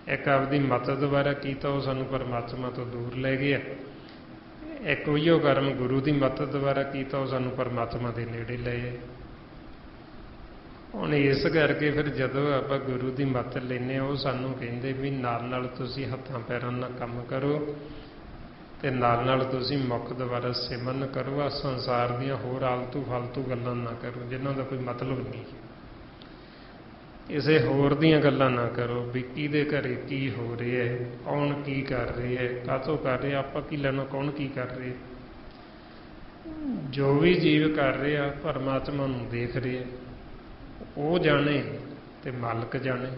ਇੱਕ ਆਪਦੀ ਮੱਤ ਦੁਆਰਾ ਕੀਤਾ ਉਹ ਸਾਨੂੰ ਪਰਮਾਤਮਾ ਤੋਂ ਦੂਰ ਲੈ ਗਿਆ। ਇੱਕ ਉਹੀਓ ਕਰਮ ਗੁਰੂ ਦੀ ਮੱਤ ਦੁਆਰਾ ਕੀਤਾ ਉਹ ਸਾਨੂੰ ਪਰਮਾਤਮਾ ਦੇ ਨੇੜੇ ਲੈ ਆਏ। ਹੁਣ ਇਸ ਕਰਕੇ ਫਿਰ ਜਦੋਂ ਆਪਾਂ ਗੁਰੂ ਦੀ ਮੱਤ ਲੈਂਦੇ ਹਾਂ ਉਹ ਸਾਨੂੰ ਕਹਿੰਦੇ ਵੀ ਨਾਲ ਨਾਲ ਤੁਸੀਂ ਹੱਥਾਂ ਪੈਰਾਂ ਨਾਲ ਕੰਮ ਕਰੋ ਤੇ ਨਾਲ ਤੁਸੀਂ ਮੁੱਖ ਦੁਆਰਾ ਸਿਮਰਨ ਕਰੋ। ਸੰਸਾਰ ਦੀਆਂ ਹੋਰ ਆਲਤੂ ਫਾਲਤੂ ਗੱਲਾਂ ਨਾ ਕਰੋ ਜਿਨ੍ਹਾਂ ਦਾ ਕੋਈ ਮਤਲਬ ਨਹੀਂ। ਕਿਸੇ ਹੋਰ ਦੀਆਂ ਗੱਲਾਂ ਨਾ ਕਰੋ ਵੀ ਕਿਹਦੇ ਘਰੇ ਕੀ ਹੋ ਰਿਹਾ ਹੈ, ਕੌਣ ਕੀ ਕਰ ਰਿਹਾ ਹੈ, ਕਾਹਤੋਂ ਕਰ ਰਿਹਾ, ਆਪਾਂ ਕੀ ਲੈਣਾ, ਕੌਣ ਕੀ ਕਰ ਰਿਹਾ। ਜੋ ਵੀ ਜੀਵ ਕਰ ਰਿਹਾ ਪਰਮਾਤਮਾ ਨੂੰ ਦੇਖ ਰਿਹਾ, ਉਹ ਜਾਣੇ ਤੇ ਮਾਲਕ ਜਾਣੇ।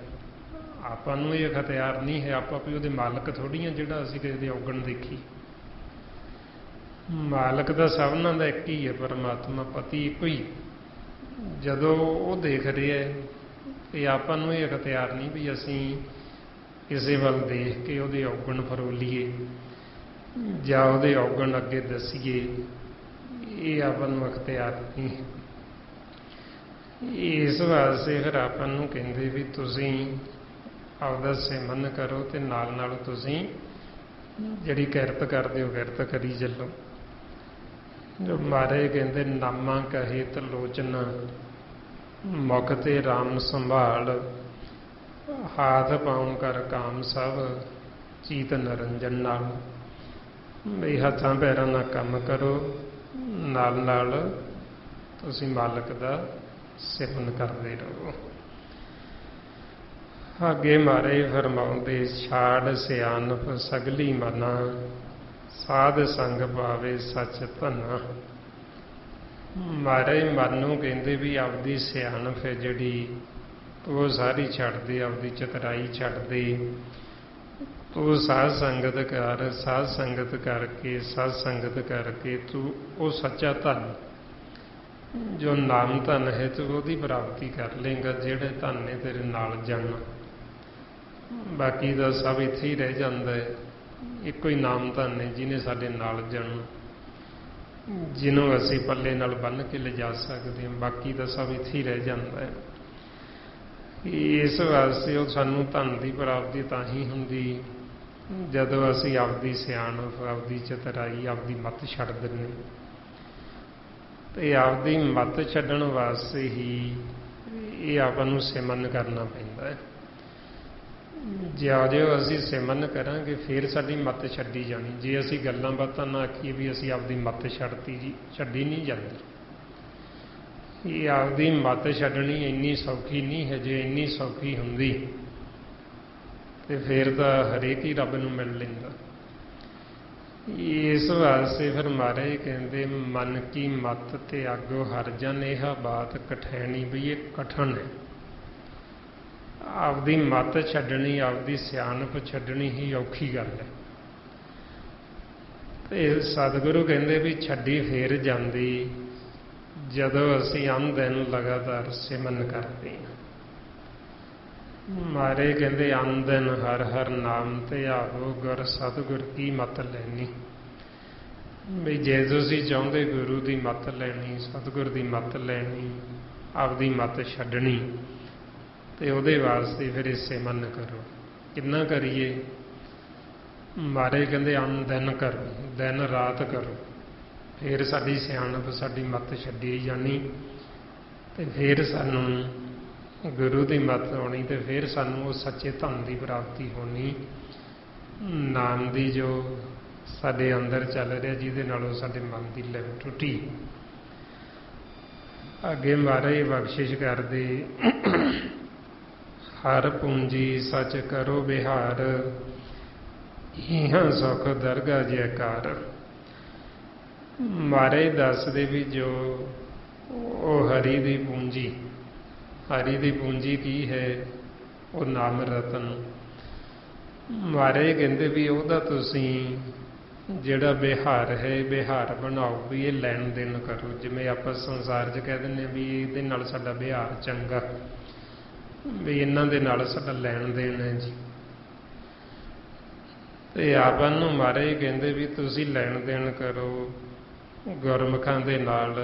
ਆਪਾਂ ਨੂੰ ਇਹ ਅਖਤਿਆਰ ਨਹੀਂ ਹੈ, ਆਪਾਂ ਵੀ ਉਹਦੇ ਮਾਲਕ ਥੋੜ੍ਹੀ ਹਾਂ ਜਿਹੜਾ ਅਸੀਂ ਕਿਸੇ ਦੇ ਔਗਣ ਦੇਖੀ। ਮਾਲਕ ਦਾ ਸਭਨਾਂ ਦਾ ਇੱਕ ਹੀ ਹੈ, ਪਰਮਾਤਮਾ ਪਤੀ ਇੱਕੋ ਹੀ। ਜਦੋਂ ਉਹ ਦੇਖ ਰਿਹਾ ਹੈ ਤੇ ਆਪਾਂ ਨੂੰ ਇਹ ਅਖਤਿਆਰ ਨਹੀਂ ਵੀ ਅਸੀਂ ਕਿਸੇ ਵੱਲ ਦੇਖ ਕੇ ਉਹਦੇ ਔਗਣ ਫਰੋਲੀਏ ਜਾਂ ਉਹਦੇ ਔਗਣ ਅੱਗੇ ਦੱਸੀਏ, ਇਹ ਆਪਾਂ ਨੂੰ ਅਖਤਿਆਰ ਨਹੀਂ। ਇਸ ਵਾਸਤੇ ਫਿਰ ਆਪਾਂ ਨੂੰ ਕਹਿੰਦੇ ਵੀ ਤੁਸੀਂ ਆਪਦਾ ਸਿਮਰਨ ਕਰੋ ਤੇ ਨਾਲ ਤੁਸੀਂ ਜਿਹੜੀ ਕਿਰਤ ਕਰਦੇ ਹੋ ਕਿਰਤ ਕਰੀ ਚੱਲੋ। ਜੋ ਮਹਾਰਾਜ ਕਹਿੰਦੇ ਨਾਮਾ ਕਹੇ ਤਲੋਚਨ ਮੁਖ ਤੇ ਰਾਮ ਸੰਭਾਲ, ਹਾਥ ਪਾਉ ਕਰ ਕਾਮ ਸਭ ਚੀਤ ਨਰੰਜਨ ਨਾਲ। ਬਈ ਹੱਥਾਂ ਪੈਰਾਂ ਨਾਲ ਕੰਮ ਕਰੋ, ਨਾਲ ਤੁਸੀਂ ਮਾਲਕ ਦਾ ਸਿਮਰਨ ਕਰਦੇ ਰਹੋ। ਅੱਗੇ ਮਹਾਰਾਜ ਫਰਮਾਉਂਦੇ ਛਾੜ ਸਿਆਣਪ ਸਗਲੀ ਮਨਾ, ਸਾਧ ਸੰਗ ਪਾਵੇ ਸੱਚ ਧਨਾ। ਮਹਾਰਾਜ ਮਨ ਨੂੰ ਕਹਿੰਦੇ ਵੀ ਆਪਦੀ ਸਿਆਣਪ ਹੈ ਜਿਹੜੀ ਉਹ ਸਾਰੀ ਛੱਡ ਦੇ, ਆਪਦੀ ਚਤਰਾਈ ਛੱਡ ਦੇ। ਤੂੰ ਸਾਧ ਸੰਗਤ ਕਰ, ਸਾਧ ਸੰਗਤ ਕਰਕੇ ਤੂੰ ਉਹ ਸੱਚਾ ਧਨ ਜੋ ਨਾਮ ਧਨ ਹੈ ਤੂੰ ਉਹਦੀ ਪ੍ਰਾਪਤੀ ਕਰ ਲੇਗਾ, ਜਿਹੜੇ ਧਨ ਨੇ ਤੇਰੇ ਨਾਲ ਜਾਣਾ। ਬਾਕੀ ਦਾ ਸਭ ਇੱਥੇ ਹੀ ਰਹਿ ਜਾਂਦਾ ਹੈ। ਇੱਕੋ ਹੀ ਨਾਮ ਧਨ ਹੈ ਜਿਹਨੇ ਸਾਡੇ ਨਾਲ ਜਾਣਾ, ਜਿਹਨੂੰ ਅਸੀਂ ਪੱਲੇ ਨਾਲ ਬੰਨ੍ਹ ਕੇ ਲਿਜਾ ਸਕਦੇ ਹਾਂ। ਬਾਕੀ ਦਾ ਸਭ ਇੱਥੇ ਹੀ ਰਹਿ ਜਾਂਦਾ ਹੈ। ਇਸ ਵਾਸਤੇ ਉਹ ਸਾਨੂੰ ਧਨ ਦੀ ਪ੍ਰਾਪਤੀ ਤਾਂ ਹੀ ਹੁੰਦੀ ਜਦੋਂ ਅਸੀਂ ਆਪਦੀ ਸਿਆਣਪ, ਆਪਦੀ ਚਤਰਾਈ, ਆਪਦੀ ਮੱਤ ਛੱਡ ਦਿੰਦੇ। ਤੇ ਆਪਦੀ ਮੱਤ ਛੱਡਣ ਵਾਸਤੇ ਹੀ ਇਹ ਆਪਾਂ ਨੂੰ ਸਿਮਰਨ ਕਰਨਾ ਪੈਂਦਾ ਹੈ। ਜਿਉਂ ਅਸੀਂ ਸਿਮਰਨ ਕਰਾਂਗੇ ਫਿਰ ਸਾਡੀ ਮੱਤ ਛੱਡੀ ਜਾਣੀ। ਜੇ ਅਸੀਂ ਗੱਲਾਂ ਬਾਤਾਂ ਨਾ ਆਖੀਏ ਵੀ ਅਸੀਂ ਆਪਦੀ ਮੱਤ ਛੱਡਤੀ ਜੀ, ਛੱਡੀ ਨਹੀਂ ਜਾਂਦੀ। ਇਹ ਆਪਦੀ ਮੱਤ ਛੱਡਣੀ ਇੰਨੀ ਸੌਖੀ ਨਹੀਂ ਹੈ। ਜੇ ਇੰਨੀ ਸੌਖੀ ਹੁੰਦੀ ਤੇ ਫਿਰ ਤਾਂ ਹਰੇਕ ਹੀ ਰੱਬ ਨੂੰ ਮਿਲ ਲੈਂਦਾ। ਇਸ ਵਾਸਤੇ ਫਿਰ ਮਹਾਰਾਜ ਕਹਿੰਦੇ ਮਨ ਕੀ ਮੱਤ ਤੇ ਆਗੋ ਹਰ ਜਨ, ਇਹ ਬਾਤ ਕਠੈਣੀ। ਵੀ ਇਹ ਕਠਨ ਹੈ। ਆਪਦੀ ਮੱਤ ਛੱਡਣੀ, ਆਪਦੀ ਸਿਆਣਪ ਛੱਡਣੀ ਹੀ ਔਖੀ ਗੱਲ ਹੈ। ਤੇ ਸਤਿਗੁਰੂ ਕਹਿੰਦੇ ਵੀ ਛੱਡੀ ਫੇਰ ਜਾਂਦੀ ਜਦੋਂ ਅਸੀਂ ਅੰਨ ਦਿਨ ਲਗਾਤਾਰ ਸਿਮਰਨ ਕਰਦੇ ਹਾਂ। ਮਹਾਰਾਜ ਕਹਿੰਦੇ ਅੰਨ ਦਿਨ ਹਰ ਹਰ ਨਾਮ ਤੇ ਆਵੋ, ਗੁਰ ਸਤਿਗੁਰ ਕੀ ਮੱਤ ਲੈਣੀ। ਵੀ ਜੇ ਤੁਸੀਂ ਚਾਹੁੰਦੇ ਗੁਰੂ ਦੀ ਮੱਤ ਲੈਣੀ, ਸਤਿਗੁਰ ਦੀ ਮੱਤ ਲੈਣੀ, ਆਪਦੀ ਮੱਤ ਛੱਡਣੀ, ਤੇ ਉਹਦੇ ਵਾਸਤੇ ਫਿਰ ਇਹ ਸਿਮਰਨ ਕਰੋ। ਕਿੰਨਾ ਕਰੀਏ? ਮਹਾਰਾਜ ਕਹਿੰਦੇ ਅੰਨ ਦਿਨ ਕਰੋ, ਦਿਨ ਰਾਤ ਕਰੋ। ਫਿਰ ਸਾਡੀ ਸਿਆਣਪ, ਸਾਡੀ ਮੱਤ ਛੱਡੀ ਜਾਣੀ ਤੇ ਫਿਰ ਸਾਨੂੰ ਗੁਰੂ ਦੀ ਮੱਤ ਆਉਣੀ ਤੇ ਫਿਰ ਸਾਨੂੰ ਉਹ ਸੱਚੇ ਧਨ ਦੀ ਪ੍ਰਾਪਤੀ ਹੋਣੀ, ਨਾਮ ਦੀ ਜੋ ਸਾਡੇ ਅੰਦਰ ਚੱਲ ਰਿਹਾ, ਜਿਹਦੇ ਨਾਲੋਂ ਸਾਡੇ ਮਨ ਦੀ ਲਿਵ ਟੁੱਟੀ। ਅੱਗੇ ਮਹਾਰਾਜ ਬਖਸ਼ਿਸ਼ ਕਰਦੇ ਹਰ ਪੂੰਜੀ ਸੱਚ ਕਰੋ ਵਿਹਾਰ, ਇਹਾਂ ਸੁਖ ਦਰਗਾਹ ਜੈਕਾਰ। ਮਹਾਰਾਜ ਦੱਸਦੇ ਵੀ ਜੋ ਉਹ ਹਰੀ ਦੀ ਪੂੰਜੀ, ਹਰੀ ਦੀ ਪੂੰਜੀ ਕੀ ਹੈ? ਉਹ ਨਾਮ ਰਤਨ। ਮਹਾਰਾਜ ਕਹਿੰਦੇ ਵੀ ਉਹਦਾ ਤੁਸੀਂ ਜਿਹੜਾ ਵਿਹਾਰ ਹੈ, ਵਿਹਾਰ ਬਣਾਓ ਵੀ ਇਹ ਲੈਣ ਦੇਣ ਕਰੋ। ਜਿਵੇਂ ਆਪਾਂ ਸੰਸਾਰ 'ਚ ਕਹਿ ਦਿੰਦੇ ਹਾਂ ਵੀ ਇਹਦੇ ਨਾਲ ਸਾਡਾ ਵਿਹਾਰ ਚੰਗਾ, ਵੀ ਇਹਨਾਂ ਦੇ ਨਾਲ ਸਾਡਾ ਲੈਣ ਦੇਣ ਹੈ ਜੀ। ਤੇ ਆਪਾਂ ਨੂੰ ਮਹਾਰਾਜ ਕਹਿੰਦੇ ਵੀ ਤੁਸੀਂ ਲੈਣ ਦੇਣ ਕਰੋ ਗੁਰਮੁਖਾਂ ਦੇ ਨਾਲ,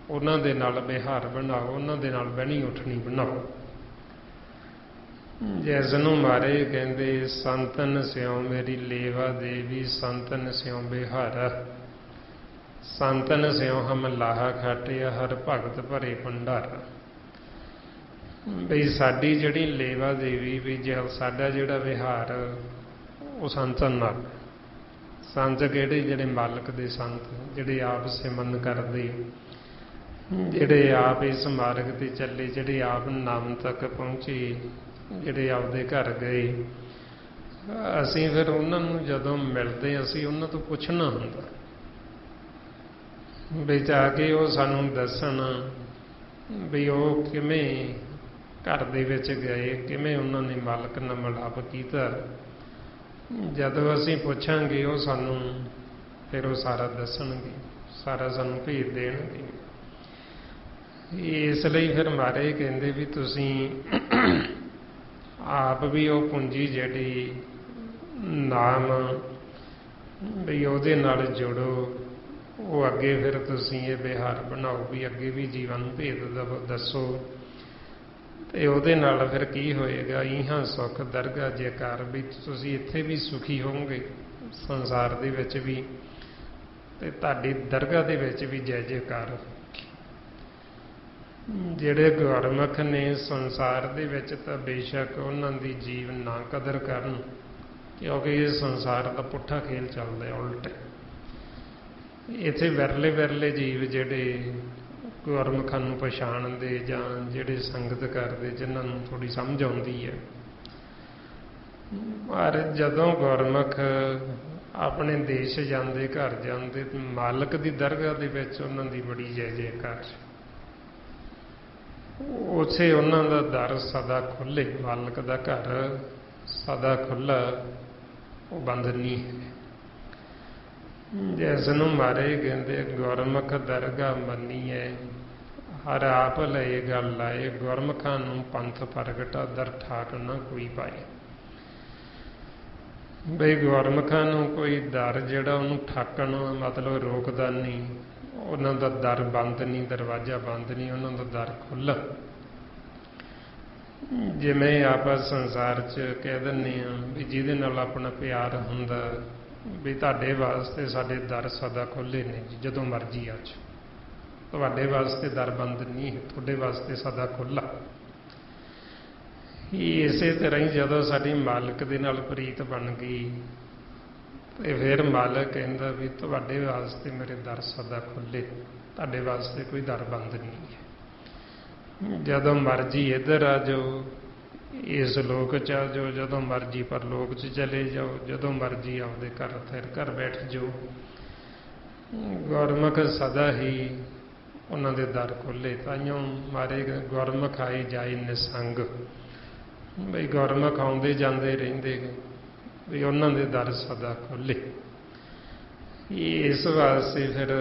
ਉਹਨਾਂ ਦੇ ਨਾਲ ਵਿਹਾਰ ਬਣਾਓ, ਉਹਨਾਂ ਦੇ ਨਾਲ ਬਹਿਣੀ ਉੱਠਣੀ ਬਣਾਓ। ਜਿਸ ਨੂੰ ਮਹਾਰਾਜ ਕਹਿੰਦੇ ਸੰਤਨ ਸਿਉ ਮੇਰੀ ਲੇਵਾ ਦੇਵੀ, ਸੰਤਨ ਸਿਉ ਵਿਹਾਰਾ, ਸੰਤਨ ਸਿਉ ਹਮ ਲਾਹਾ ਖਾਟਿਆ, ਹਰ ਭਗਤ ਭਰੇ ਭੰਡਾਰਾ। ਬਈ ਸਾਡੀ ਜਿਹੜੀ ਲੇਵਾ ਦੇਵੀ, ਵੀ ਜੇ ਸਾਡਾ ਜਿਹੜਾ ਵਿਹਾਰ ਉਹ ਸੰਤਨ ਨਾਲ, ਸੰਤ ਕਿਹੜੇ? ਜਿਹੜੇ ਮਾਲਕ ਦੇ ਸੰਤ, ਜਿਹੜੇ ਆਪ ਸਿਮਰਨ ਕਰਦੇ, ਜਿਹੜੇ ਆਪ ਇਸ ਮਾਰਗ ਤੇ ਚੱਲੇ, ਜਿਹੜੇ ਆਪ ਨਾਮ ਤੱਕ ਪਹੁੰਚੇ, ਜਿਹੜੇ ਆਪਦੇ ਘਰ ਗਏ। ਅਸੀਂ ਫਿਰ ਉਹਨਾਂ ਨੂੰ ਜਦੋਂ ਮਿਲਦੇ ਅਸੀਂ ਉਹਨਾਂ ਤੋਂ ਪੁੱਛਣਾ ਹੁੰਦਾ ਵੀ ਜਾ ਕੇ ਉਹ ਸਾਨੂੰ ਦੱਸਣ ਵੀ ਉਹ ਕਿਵੇਂ ਘਰ ਦੇ ਵਿੱਚ ਗਏ, ਕਿਵੇਂ ਉਹਨਾਂ ਨੇ ਮਾਲਕ ਨਾਲ ਮਿਲਾਪ ਕੀਤਾ। ਜਦੋਂ ਅਸੀਂ ਪੁੱਛਾਂਗੇ ਉਹ ਸਾਨੂੰ ਫਿਰ ਉਹ ਸਾਰਾ ਦੱਸਣਗੇ, ਸਾਰਾ ਸਾਨੂੰ ਭੇਜ ਦੇਣਗੇ। ਇਸ ਲਈ ਫਿਰ ਮਹਾਰਾਜ ਕਹਿੰਦੇ ਵੀ ਤੁਸੀਂ ਆਪ ਵੀ ਉਹ ਪੂੰਜੀ ਜਿਹੜੀ ਨਾਮ ਵੀ ਉਹਦੇ ਨਾਲ ਜੁੜੋ, ਉਹ ਅੱਗੇ ਫਿਰ ਤੁਸੀਂ ਇਹ ਵਿਹਾਰ ਬਣਾਓ ਵੀ ਅੱਗੇ ਵੀ ਜੀਵਨ ਨੂੰ ਭੇਦ ਦੱਸੋ। ਤੇ ਉਹਦੇ ਨਾਲ ਫਿਰ ਕੀ ਹੋਏਗਾ? ਇਹਾਂ ਸੁੱਖ ਦਰਗਾਹ ਜੈਕਾਰ, ਵੀ ਤੁਸੀਂ ਇੱਥੇ ਵੀ ਸੁਖੀ ਹੋਵੋਗੇ ਸੰਸਾਰ ਦੇ ਵਿੱਚ ਵੀ, ਤੇ ਤੁਹਾਡੀ ਦਰਗਾਹ ਦੇ ਵਿੱਚ ਵੀ ਜੈ ਜੈਕਾਰ। ਜਿਹੜੇ ਗੁਰਮੁਖ ਨੇ ਸੰਸਾਰ ਦੇ ਵਿੱਚ ਤਾਂ ਬੇਸ਼ੱਕ ਉਹਨਾਂ ਦੀ ਜੀਵ ਨਾ ਕਦਰ ਕਰਨ, ਕਿਉਂਕਿ ਇਹ ਸੰਸਾਰ ਦਾ ਪੁੱਠਾ ਖੇਲ ਚੱਲਦਾ ਉਲਟ। ਇੱਥੇ ਵਿਰਲੇ ਵਿਰਲੇ ਜੀਵ ਜਿਹੜੇ ਗੁਰਮੁਖਾਂ ਨੂੰ ਪਛਾਣਦੇ ਜਾਂ ਜਿਹੜੇ ਸੰਗਤ ਕਰਦੇ, ਜਿਨ੍ਹਾਂ ਨੂੰ ਥੋੜ੍ਹੀ ਸਮਝ ਆਉਂਦੀ ਹੈ। ਪਰ ਜਦੋਂ ਗੁਰਮੁਖ ਆਪਣੇ ਦੇਸ਼ ਜਾਂਦੇ, ਘਰ ਜਾਂਦੇ, ਮਾਲਕ ਦੀ ਦਰਗਾਹ ਦੇ ਵਿੱਚ ਉਹਨਾਂ ਦੀ ਬੜੀ ਜੈ ਜੈਕਾਰ। ਉੱਥੇ ਉਹਨਾਂ ਦਾ ਦਰ ਸਦਾ ਖੁੱਲ੍ਹੇ, ਮਾਲਕ ਦਾ ਘਰ ਸਦਾ ਖੁੱਲ੍ਹਾ, ਉਹ ਬੰਦ ਨਹੀਂ ਹੈ। ਜਿਸ ਨੂੰ ਮਹਾਰਾਜ ਕਹਿੰਦੇ ਗੁਰਮੁਖ ਦਰਗਾਹ ਮੰਨੀਐ, ਹਰ ਆਪ ਲਏ ਗੱਲ ਲਾਏ, ਗੁਰਮੁਖਾਂ ਨੂੰ ਪੰਥ ਪ੍ਰਗਟਾ, ਦਰ ਠਾਕ ਨਾ ਕੋਈ ਪਾਏ। ਬਈ ਗੁਰਮੁਖਾਂ ਨੂੰ ਕੋਈ ਦਰ ਜਿਹੜਾ ਉਹਨੂੰ ਠਾਕਣ ਮਤਲਬ ਰੋਕਦਾ ਨਹੀਂ, ਉਹਨਾਂ ਦਾ ਦਰ ਬੰਦ ਨਹੀਂ, ਦਰਵਾਜ਼ਾ ਬੰਦ ਨਹੀਂ, ਉਹਨਾਂ ਦਾ ਦਰ ਖੁੱਲ੍ਹਾ। ਜਿਵੇਂ ਆਪਾਂ ਸੰਸਾਰ 'ਚ ਕਹਿ ਦਿੰਦੇ ਹਾਂ ਵੀ ਜਿਹਦੇ ਨਾਲ ਆਪਣਾ ਪਿਆਰ ਹੁੰਦਾ ਵੀ ਤੁਹਾਡੇ ਵਾਸਤੇ ਸਾਡੇ ਦਰ ਸਦਾ ਖੁੱਲ੍ਹੇ ਨੇ ਜੀ, ਜਦੋਂ ਮਰਜ਼ੀ ਆ ਜਾਓ, ਤੁਹਾਡੇ ਵਾਸਤੇ ਦਰ ਬੰਦ ਨਹੀਂ ਹੈ, ਤੁਹਾਡੇ ਵਾਸਤੇ ਸਦਾ ਖੁੱਲ੍ਹਾ। ਇਸੇ ਤਰ੍ਹਾਂ ਹੀ ਜਦੋਂ ਸਾਡੀ ਮਾਲਕ ਦੇ ਨਾਲ ਪ੍ਰੀਤ ਬਣ ਗਈ ਤੇ ਫਿਰ ਮਾਲਕ ਕਹਿੰਦਾ ਵੀ ਤੁਹਾਡੇ ਵਾਸਤੇ ਮੇਰੇ ਦਰ ਸਦਾ ਖੁੱਲ੍ਹੇ, ਤੁਹਾਡੇ ਵਾਸਤੇ ਕੋਈ ਦਰ ਬੰਦ ਨਹੀਂ ਹੈ। ਜਦੋਂ ਮਰਜ਼ੀ ਇੱਧਰ ਆ ਜਾਓ, ਇਸ ਲੋਕ 'ਚ ਆ ਜਾਓ, ਜਦੋਂ ਮਰਜ਼ੀ ਪਰਲੋਕ 'ਚ ਚਲੇ ਜਾਓ, ਜਦੋਂ ਮਰਜ਼ੀ ਆਪਦੇ ਘਰ ਫਿਰ ਘਰ ਬੈਠ ਜਾਓ। ਗੁਰਮੁਖ ਸਦਾ ਹੀ ਉਹਨਾਂ ਦੇ ਦਰ ਖੁੱਲ੍ਹੇ। ਤਾਈਓਂ ਮਾਰੇ ਗੁਰਮੁਖ ਆਏ ਜਾਏ ਨਿਸੰਗ, ਬਈ ਗੁਰਮੁਖ ਆਉਂਦੇ ਜਾਂਦੇ ਰਹਿੰਦੇ ਵੀ ਉਹਨਾਂ ਦੇ ਦਰ ਸਦਾ ਖੁੱਲ੍ਹੇ। ਇਸ ਵਾਸਤੇ ਫਿਰ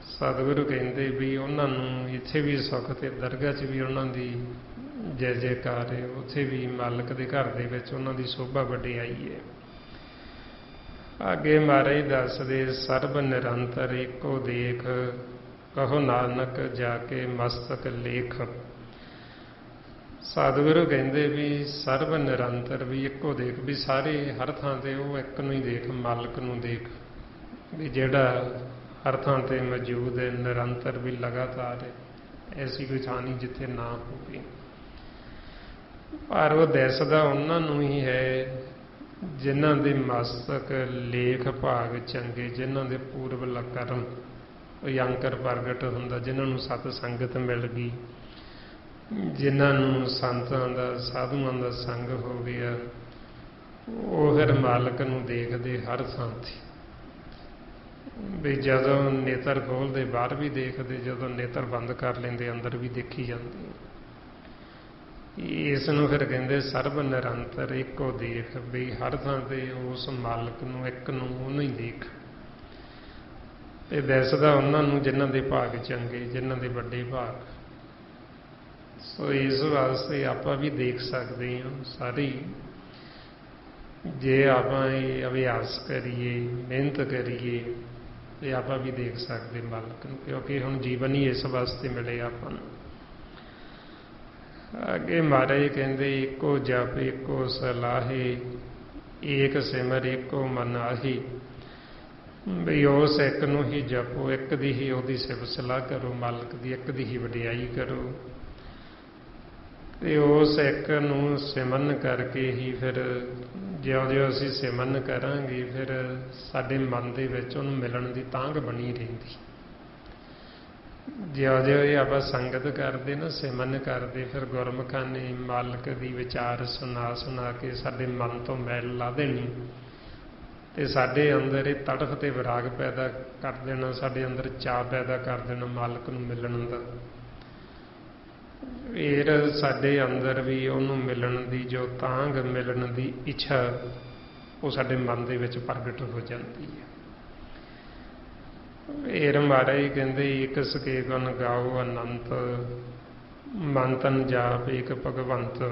ਸਤਿਗੁਰੂ ਕਹਿੰਦੇ ਵੀ ਉਹਨਾਂ ਨੂੰ ਇੱਥੇ ਵੀ ਸੁੱਖ ਤੇ ਦਰਗਾਹ 'ਚ ਵੀ ਉਹਨਾਂ ਦੀ ਜੈ ਜੈਕਾਰ ਹੈ, ਉੱਥੇ ਵੀ ਮਾਲਕ ਦੇ ਘਰ ਦੇ ਵਿੱਚ ਉਹਨਾਂ ਦੀ ਸੋਭਾ ਵਡਿਆਈ ਹੈ। ਅੱਗੇ ਮਹਾਰਾਜ ਦੱਸਦੇ ਸਰਬ ਨਿਰੰਤਰ ਇੱਕੋ ਦੇਖ, ਕਹੋ ਨਾਨਕ ਜਾ ਕੇ ਮਸਤਕ ਲੇਖ। ਸਤਿਗੁਰੂ ਕਹਿੰਦੇ ਵੀ ਸਰਬ ਨਿਰੰਤਰ ਵੀ ਇੱਕੋ ਦੇਖ, ਵੀ ਸਾਰੇ ਹਰ ਥਾਂ ਤੇ ਉਹ ਇੱਕ ਨੂੰ ਹੀ ਦੇਖ, ਮਾਲਕ ਨੂੰ ਦੇਖ, ਵੀ ਜਿਹੜਾ ਹਰ ਥਾਂ ਤੇ ਮੌਜੂਦ ਹੈ, ਨਿਰੰਤਰ ਵੀ ਲਗਾਤਾਰ ਹੈ। ਐਸੀ ਕੋਈ ਥਾਂ ਨਹੀਂ ਜਿੱਥੇ ਨਾ ਹੋਵੇ। ਪਰ ਉਹ ਦਿਸਦਾ ਉਹਨਾਂ ਨੂੰ ਹੀ ਹੈ ਜਿਨ੍ਹਾਂ ਦੇ ਮਸਤਕ ਲੇਖ ਭਾਗ ਚੰਗੇ, ਜਿਨ੍ਹਾਂ ਦੇ ਪੂਰਬ ਕਰਮ ਅੰਕਰ ਪ੍ਰਗਟ ਹੁੰਦਾ, ਜਿਨ੍ਹਾਂ ਨੂੰ ਸਤ ਸੰਗਤ ਮਿਲ ਗਈ, ਜਿਨ੍ਹਾਂ ਨੂੰ ਸੰਤਾਂ ਦਾ ਸਾਧੂਆਂ ਦਾ ਸੰਗ ਹੋ ਗਿਆ, ਉਹ ਫਿਰ ਮਾਲਕ ਨੂੰ ਦੇਖਦੇ ਹਰ ਥਾਂ 'ਤੇ। ਵੀ ਜਦੋਂ ਨੇਤਰ ਖੋਲ੍ਹਦੇ ਬਾਹਰ ਵੀ ਦੇਖਦੇ, ਜਦੋਂ ਨੇਤਰ ਬੰਦ ਕਰ ਲੈਂਦੇ ਅੰਦਰ ਵੀ ਦੇਖੀ ਜਾਂਦੇ। ਇਸ ਨੂੰ ਫਿਰ ਕਹਿੰਦੇ ਸਰਬ ਨਿਰੰਤਰ ਇੱਕੋ ਦੇਖ, ਵੀ ਹਰ ਥਾਂ ਤੇ ਉਸ ਮਾਲਕ ਨੂੰ ਇੱਕ ਨੂੰ ਉਹਨੂੰ ਹੀ ਦੇਖ। ਤੇ ਦਿਸਦਾ ਉਹਨਾਂ ਨੂੰ ਜਿਨ੍ਹਾਂ ਦੇ ਭਾਗ ਚੰਗੇ, ਜਿਨ੍ਹਾਂ ਦੇ ਵੱਡੇ ਭਾਗ। ਸੋ ਇਸ ਵਾਸਤੇ ਆਪਾਂ ਵੀ ਦੇਖ ਸਕਦੇ ਹਾਂ ਸਾਰੇ, ਜੇ ਆਪਾਂ ਇਹ ਅਭਿਆਸ ਕਰੀਏ, ਮਿਹਨਤ ਕਰੀਏ, ਤੇ ਆਪਾਂ ਵੀ ਦੇਖ ਸਕਦੇ ਮਾਲਕ ਨੂੰ, ਕਿਉਂਕਿ ਹੁਣ ਜੀਵਨ ਹੀ ਇਸ ਵਾਸਤੇ ਮਿਲੇ ਆਪਾਂ ਨੂੰ। ਅੱਗੇ ਮਹਾਰਾਜ ਕਹਿੰਦੇ ਇੱਕੋ ਜਪ ਇੱਕੋ ਸਲਾਹੇ, ਏਕ ਸਿਮਰ ਇੱਕੋ ਮਨ ਆਹੀ। ਵੀ ਉਸ ਇੱਕ ਨੂੰ ਹੀ ਜਪੋ, ਇੱਕ ਦੀ ਹੀ ਉਹਦੀ ਸਿਫਤ ਸਲਾਹ ਕਰੋ, ਮਾਲਕ ਦੀ ਇੱਕ ਦੀ ਹੀ ਵਡਿਆਈ ਕਰੋ, ਤੇ ਉਸ ਇੱਕ ਨੂੰ ਸਿਮਰਨ ਕਰਕੇ ਹੀ ਫਿਰ ਜਿਉਂ-ਜਿਉਂ ਅਸੀਂ ਸਿਮਰਨ ਕਰਾਂਗੇ ਫਿਰ ਸਾਡੇ ਮਨ ਦੇ ਵਿੱਚ ਉਹਨੂੰ ਮਿਲਣ ਦੀ ਤਾਂਘ ਬਣੀ ਰਹਿੰਦੀ। ਜਿਉਂ-ਜਿਉਂ ਇਹ ਆਪਾਂ ਸੰਗਤ ਕਰਦੇ ਨਾ, ਸਿਮਰਨ ਕਰਦੇ, ਫਿਰ ਗੁਰਮੁਖਾਂ ਨੇ ਮਾਲਕ ਦੀ ਵਿਚਾਰ ਸੁਣਾ ਕੇ ਸਾਡੇ ਮਨ ਤੋਂ ਮੈਲ ਲਾ ਦੇਣੀ ਤੇ ਸਾਡੇ ਅੰਦਰ ਇਹ ਤੜਫ ਤੇ ਵਿਰਾਗ ਪੈਦਾ ਕਰ ਦੇਣਾ, ਸਾਡੇ ਅੰਦਰ ਚਾਅ ਪੈਦਾ ਕਰ ਦੇਣਾ ਮਾਲਕ ਨੂੰ ਮਿਲਣ ਦਾ। ਫਿਰ ਸਾਡੇ ਅੰਦਰ ਵੀ ਉਹਨੂੰ ਮਿਲਣ ਦੀ ਜੋ ਤਾਂਘ, ਮਿਲਣ ਦੀ ਇੱਛਾ, ਉਹ ਸਾਡੇ ਮਨ ਦੇ ਵਿੱਚ ਪ੍ਰਗਟ ਹੋ ਜਾਂਦੀ ਹੈ। ਫਿਰ ਮਹਾਰਾਜ ਕਹਿੰਦੇ ਇੱਕ ਸਕੇ ਗੁਣ ਗਾਓ ਅਨੰਤ, ਮਨ ਤਨ ਜਾਪ ਏਕ ਭਗਵੰਤ।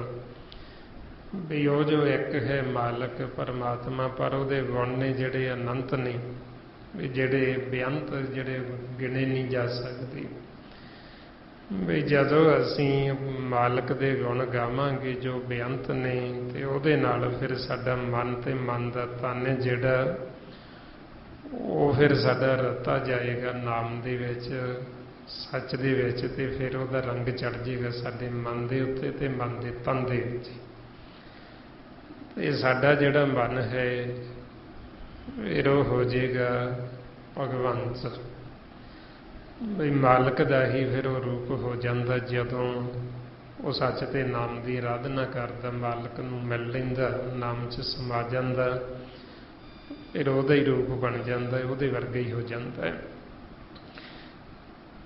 ਵੀ ਉਹ ਜੋ ਇੱਕ ਹੈ ਮਾਲਕ ਪਰਮਾਤਮਾ, ਪਰ ਉਹਦੇ ਗੁਣ ਨੇ ਜਿਹੜੇ ਅਨੰਤ ਨੇ, ਵੀ ਜਿਹੜੇ ਬੇਅੰਤ, ਜਿਹੜੇ ਗਿਣੇ ਨਹੀਂ ਜਾ ਸਕਦੇ। ਵੀ ਜਦੋਂ ਅਸੀਂ ਮਾਲਕ ਦੇ ਗੁਣ ਗਾਵਾਂਗੇ ਜੋ ਬੇਅੰਤ ਨੇ, ਤੇ ਉਹਦੇ ਨਾਲ ਫਿਰ ਸਾਡਾ ਮਨ ਤੇ ਮਨ ਦਾ ਤਨ ਜਿਹੜਾ ਉਹ ਫਿਰ ਸਾਡਾ ਰਤਾ ਜਾਏਗਾ ਨਾਮ ਦੇ ਵਿੱਚ, ਸੱਚ ਦੇ ਵਿੱਚ, ਤੇ ਫਿਰ ਉਹਦਾ ਰੰਗ ਚੜ ਜਾਏਗਾ ਸਾਡੇ ਮਨ ਦੇ ਉੱਤੇ ਤੇ ਮਨ ਦੇ ਤਨ ਦੇ ਵਿੱਚ। ਤੇ ਸਾਡਾ ਜਿਹੜਾ ਮਨ ਹੈ ਫਿਰ ਉਹ ਹੋ ਜਾਏਗਾ ਭਗਵੰਤ, ਬਈ ਮਾਲਕ ਦਾ ਹੀ ਫਿਰ ਉਹ ਰੂਪ ਹੋ ਜਾਂਦਾ। ਜਦੋਂ ਉਹ ਸੱਚ ਤੇ ਨਾਮ ਦੀ ਆਰਾਧਨਾ ਕਰਦਾ, ਮਾਲਕ ਨੂੰ ਮਿਲ ਲੈਂਦਾ, ਨਾਮ 'ਚ ਸਮਾ ਜਾਂਦਾ, ਫਿਰ ਉਹਦਾ ਹੀ ਰੂਪ ਬਣ ਜਾਂਦਾ, ਉਹਦੇ ਵਰਗਾ ਹੀ ਹੋ ਜਾਂਦਾ ਹੈ।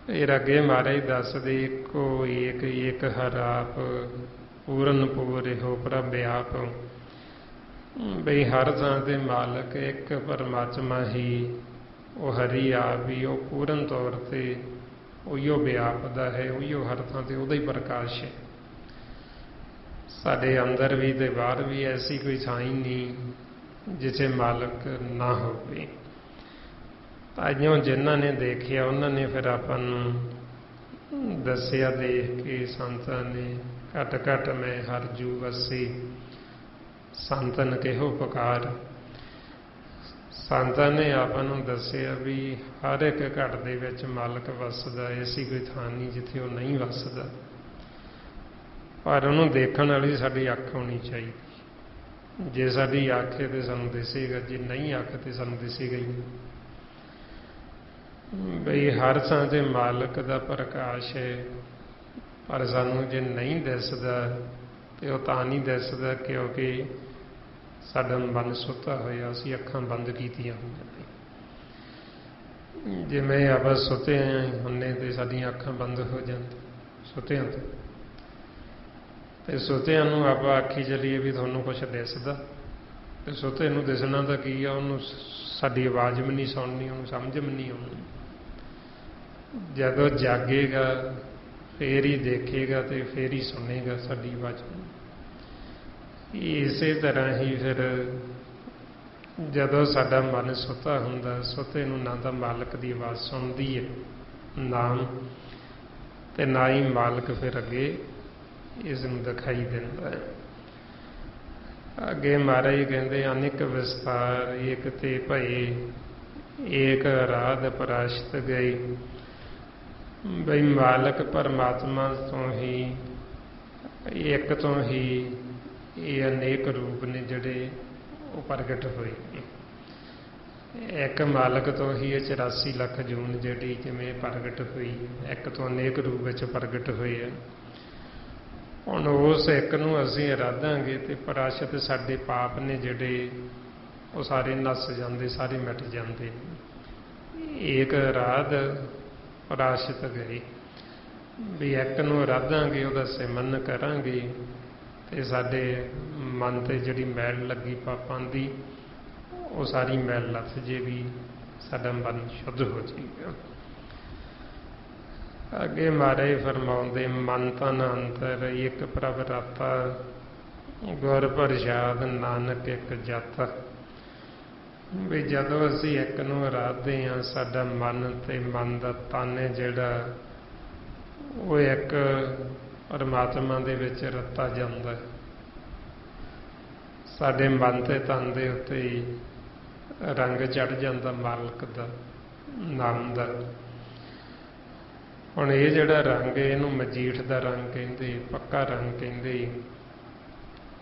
ਫਿਰ ਅੱਗੇ ਮਹਾਰਾਜ ਦੱਸਦੇ ਇੱਕੋ ਏਕ ਏਕ ਹਰ ਆਪ, ਪੂਰਨ ਪੂਰ ਇਹੋ ਪ੍ਰਭ ਆਪ। ਬਈ ਹਰ ਥਾਂ ਤੇ ਮਾਲਕ ਇੱਕ ਪਰਮਾਤਮਾ ਹੀ, ਉਹ ਹਰੀ ਆਪ ਹੀ, ਉਹ ਪੂਰਨ ਤੌਰ ਤੇ ਉਹੀਓ ਵਿਆਪਦਾ ਹੈ, ਉਹੀਓ ਹਰ ਥਾਂ ਤੇ ਉਹਦਾ ਹੀ ਪ੍ਰਕਾਸ਼ ਹੈ। ਸਾਡੇ ਅੰਦਰ ਵੀ ਤੇ ਬਾਹਰ ਵੀ ਐਸੀ ਕੋਈ ਥਾਂ ਹੀ ਨਹੀਂ ਜਿੱਥੇ ਮਾਲਕ ਨਾ ਹੋਵੇ। ਤਾਈਓਂ ਜਿਨ੍ਹਾਂ ਨੇ ਦੇਖਿਆ ਉਹਨਾਂ ਨੇ ਫਿਰ ਆਪਾਂ ਨੂੰ ਦੱਸਿਆ, ਦੇਖ ਕੇ ਸੰਤਾਂ ਨੇ, ਘਟ ਘਟ ਮੈਂ ਹਰ ਜੂ ਵਸੀ, ਸੰਤਨ ਕਿਹੋ ਪੁਕਾਰ। ਸੰਤਾਂ ਨੇ ਆਪਾਂ ਨੂੰ ਦੱਸਿਆ ਵੀ ਹਰ ਇੱਕ ਘਟ ਦੇ ਵਿੱਚ ਮਾਲਕ ਵਸਦਾ, ਐਸੀ ਕੋਈ ਥਾਂ ਨਹੀਂ ਜਿੱਥੇ ਉਹ ਨਹੀਂ ਵਸਦਾ। ਪਰ ਉਹਨੂੰ ਦੇਖਣ ਵਾਲੀ ਸਾਡੀ ਅੱਖ ਹੋਣੀ ਚਾਹੀਦੀ। ਜੇ ਸਾਡੀ ਅੱਖ ਹੈ ਤੇ ਸਾਨੂੰ ਦਿਸੇਗਾ, ਜੇ ਨਹੀਂ ਅੱਖ ਤੇ ਸਾਨੂੰ ਦਿਸੇਗਾ ਹੀ ਨਹੀਂ। ਬਈ ਹਰ ਥਾਂ ਤੇ ਮਾਲਕ ਦਾ ਪ੍ਰਕਾਸ਼ ਹੈ, ਪਰ ਸਾਨੂੰ ਜੇ ਨਹੀਂ ਦਿਸਦਾ ਤੇ ਉਹ ਤਾਂ ਨਹੀਂ ਦਿਸਦਾ ਕਿਉਂਕਿ ਸਾਡਾ ਮਨ ਸੁੱਤਾ ਹੋਇਆ, ਅਸੀਂ ਅੱਖਾਂ ਬੰਦ ਕੀਤੀਆਂ ਹੋਈਆਂ ਨੇ। ਜਿਵੇਂ ਆਪਾਂ ਸੁੱਤੇ ਹੁੰਨੇ ਤੇ ਸਾਡੀਆਂ ਅੱਖਾਂ ਬੰਦ ਹੋ ਜਾਂਦੀਆਂ ਸੁੱਤਿਆਂ ਤੋਂ, ਤੇ ਸੁੱਤਿਆਂ ਨੂੰ ਆਪਾਂ ਆਖੀ ਚੱਲੀਏ ਵੀ ਤੁਹਾਨੂੰ ਕੁਛ ਦਿਸਦਾ, ਤੇ ਸੁੱਤੇ ਨੂੰ ਦਿਸਣਾ ਤਾਂ ਕੀ ਆ, ਉਹਨੂੰ ਸਾਡੀ ਆਵਾਜ਼ ਵੀ ਨਹੀਂ ਸੁਣਨੀ, ਉਹਨੂੰ ਸਮਝ ਵੀ ਨਹੀਂ ਆਉਣੀ। ਜਦੋਂ ਜਾਗੇਗਾ ਫੇਰ ਹੀ ਦੇਖੇਗਾ ਤੇ ਫੇਰ ਹੀ ਸੁਣੇਗਾ ਸਾਡੀ ਆਵਾਜ਼ ਨੂੰ। ਇਸੇ ਤਰ੍ਹਾਂ ਹੀ ਫਿਰ ਜਦੋਂ ਸਾਡਾ ਮਨ ਸੁੱਤਾ ਹੁੰਦਾ, ਸੁੱਤੇ ਨੂੰ ਨਾ ਤਾਂ ਮਾਲਕ ਦੀ ਆਵਾਜ਼ ਸੁਣਦੀ ਹੈ ਨਾਮ, ਤੇ ਨਾ ਹੀ ਮਾਲਕ ਫਿਰ ਅੱਗੇ ਇਸ ਨੂੰ ਦਿਖਾਈ ਦਿੰਦਾ ਹੈ। ਅੱਗੇ ਮਹਾਰਾਜ ਕਹਿੰਦੇ ਅਨੇਕ ਵਿਸਤਾਰ ਏਕ ਤੇ ਭਏ, ਏਕ ਰਾਧ ਪਰਾਸ਼ਤ ਗਈ। ਬਈ ਮਾਲਕ ਪਰਮਾਤਮਾ ਤੋਂ ਹੀ, ਇੱਕ ਤੋਂ ਹੀ ਇਹ ਅਨੇਕ ਰੂਪ ਨੇ ਜਿਹੜੇ ਉਹ ਪ੍ਰਗਟ ਹੋਏ। ਇੱਕ ਮਾਲਕ ਤੋਂ ਹੀ ਇਹ 84 ਲੱਖ ਜੂਨ ਜਿਹੜੀ ਜਿਵੇਂ ਪ੍ਰਗਟ ਹੋਈ, ਇੱਕ ਤੋਂ ਅਨੇਕ ਰੂਪ ਵਿੱਚ ਪ੍ਰਗਟ ਹੋਏ ਆ। ਹੁਣ ਉਸ ਇੱਕ ਨੂੰ ਅਸੀਂ ਆਰਾਧਾਂਗੇ ਤੇ ਪਰਾਸ਼ਤ ਸਾਡੇ ਪਾਪ ਨੇ ਜਿਹੜੇ ਉਹ ਸਾਰੇ ਨੱਸ ਜਾਂਦੇ, ਸਾਰੇ ਮਿਟ ਜਾਂਦੇ। ਏਕ ਰਾਧ ਪਰਾਸ਼ਤ ਗਏ, ਵੀ ਇੱਕ ਨੂੰ ਆਰਾਧਾਂਗੇ, ਉਹਦਾ ਸਿਮਰਨ ਕਰਾਂਗੇ ਤੇ ਸਾਡੇ ਮਨ ਤੇ ਜਿਹੜੀ ਮੈਲ ਲੱਗੀ ਪਾਪਾਂ ਦੀ ਉਹ ਸਾਰੀ ਮੈਲ ਲੱਥ ਜੇਗੀ, ਸਾਡਾ ਮਨ ਸ਼ੁੱਧ ਹੋ ਜਾਏਗਾ। ਅੱਗੇ ਮਹਾਰਾਜ ਫਰਮਾਉਂਦੇ ਮਨ ਤਨ ਅੰਤਰ ਇੱਕ ਪ੍ਰਭ ਰਾਤਾ, ਗੁਰ ਪ੍ਰਸਾਦ ਨਾਨਕ ਇੱਕ ਜਾਤਾ। ਵੀ ਜਦੋਂ ਅਸੀਂ ਇੱਕ ਨੂੰ ਆਰਾਧਦੇ ਹਾਂ, ਸਾਡਾ ਮਨ ਤੇ ਮਨ ਦਾ ਤਨ ਹੈ ਜਿਹੜਾ ਉਹ ਇੱਕ ਪਰਮਾਤਮਾ ਦੇ ਵਿੱਚ ਰਤਾ ਜਾਂਦਾ। ਸਾਡੇ ਮਨ ਤੇ ਤਨ ਦੇ ਉੱਤੇ ਹੀ ਰੰਗ ਚੜ ਜਾਂਦਾ ਮਾਲਕ ਦਾ, ਨਾਮ ਦਾ। ਹੁਣ ਇਹ ਜਿਹੜਾ ਰੰਗ ਹੈ ਇਹਨੂੰ ਮਜੀਠ ਦਾ ਰੰਗ ਕਹਿੰਦੇ, ਪੱਕਾ ਰੰਗ ਕਹਿੰਦੇ।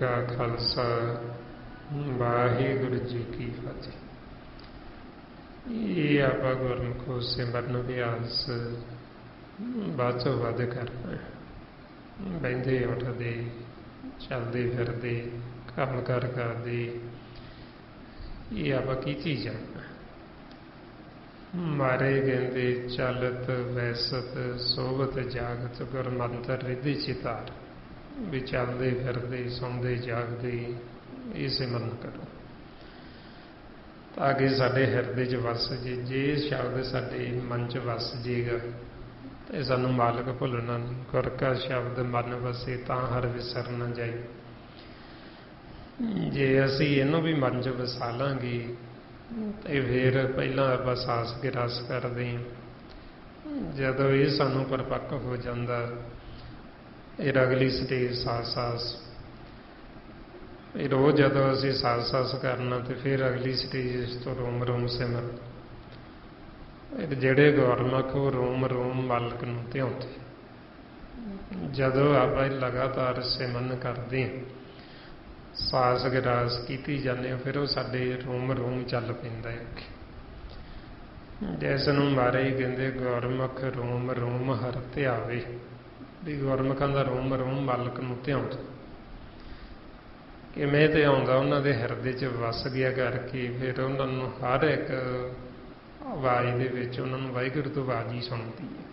का खालसा वाहिगुरू जी की फतेह। ये आप गुरमुखों सिमरन अभ्यास ਵੱਧ ਤੋਂ ਵੱਧ ਕਰਨਾ, ਬਹਿੰਦੇ ਉੱਠਦੇ ਚੱਲਦੇ ਫਿਰਦੇ ਕੰਮ ਕਾਰ ਕਰਦੇ ਇਹ ਆਪਾਂ ਕੀਤੀ ਜਾਣਾ। ਮਾਰੇ ਕਹਿੰਦੇ ਚਲਤ ਵੈਸਤ ਸੋਵਤ ਜਾਗਤ ਗੁਰ ਮੰਤਰ ਰਿਧੀ ਚਿਤਾਰ, ਵੀ ਚੱਲਦੇ ਫਿਰਦੇ ਸੌਂਦੇ ਜਾਗਦੇ ਇਹ ਸਿਮਰਨ ਕਰੋ ਤਾਂ ਕਿ ਸਾਡੇ ਹਿਰਦੇ 'ਚ ਵਸ ਜੇ। ਜੇ ਸ਼ਬਦ ਸਾਡੇ ਮਨ 'ਚ ਵਸ ਜੇਗਾ ਤੇ ਸਾਨੂੰ ਮਾਲਕ ਭੁੱਲਣਾ ਨਹੀਂ। ਗੁਰ ਕਾ ਸ਼ਬਦ ਮਨ ਵਸੇ ਤਾਂ ਹਰ ਵਿਸਰ ਨਾ ਜਾਏ। ਜੇ ਅਸੀਂ ਇਹਨੂੰ ਵੀ ਮਨ 'ਚ ਵਸਾ ਲਾਂਗੇ ਤੇ ਫਿਰ ਪਹਿਲਾਂ ਆਪਾਂ ਸਾਸ ਗਿਰਾਸ ਕਰਦੇ ਹਾਂ। ਜਦੋਂ ਇਹ ਸਾਨੂੰ ਪਰਪੱਕ ਹੋ ਜਾਂਦਾ ਫਿਰ ਅਗਲੀ ਸਟੇਜ ਸਾਸ। ਰੋਜ਼ ਜਦੋਂ ਅਸੀਂ ਸਾਸ ਕਰਨਾ ਤੇ ਫਿਰ ਅਗਲੀ ਸਟੇਜ ਇਸ ਤੋਂ ਰੋਮ ਰੋਮ ਸਿਮਰਨ। ਜਿਹੜੇ ਗੁਰਮੁਖ ਉਹ ਰੋਮ ਰੋਮ ਮਾਲਕ ਨੂੰ ਧਿਆਉਂਦੇ। ਜਦੋਂ ਆਪਾਂ ਲਗਾਤਾਰ ਸਿਮਰਨ ਕਰਦੇ ਹਾਂ, ਸਾਸ ਗਿਰਾਸ ਕੀਤੀ ਜਾਂਦੇ ਹਾਂ, ਫਿਰ ਉਹ ਸਾਡੇ ਰੋਮ ਰੋਮ ਚੱਲ ਪੈਂਦਾ ਹੈ। ਜਿਸ ਨੂੰ ਮਹਾਰਾਜ ਕਹਿੰਦੇ ਗੁਰਮੁਖ ਰੋਮ ਰੋਮ ਹਰ ਧਿਆਵੇ, ਵੀ ਗੁਰਮੁਖਾਂ ਦਾ ਰੋਮ ਰੋਮ ਮਾਲਕ ਨੂੰ ਧਿਆਉਂਦਾ। ਕਿਵੇਂ ਧਿਆਉਂਦਾ? ਉਹਨਾਂ ਦੇ ਹਿਰਦੇ 'ਚ ਵਸ ਗਿਆ ਕਰਕੇ ਫਿਰ ਉਹਨਾਂ ਨੂੰ ਹਰ ਇੱਕ ਆਵਾਜ਼ ਦੇ ਵਿੱਚ ਉਹਨਾਂ ਨੂੰ ਵਾਹਿਗੁਰੂ ਤੋਂ ਆਵਾਜ਼ ਹੀ ਸੁਣਦੀ ਹੈ।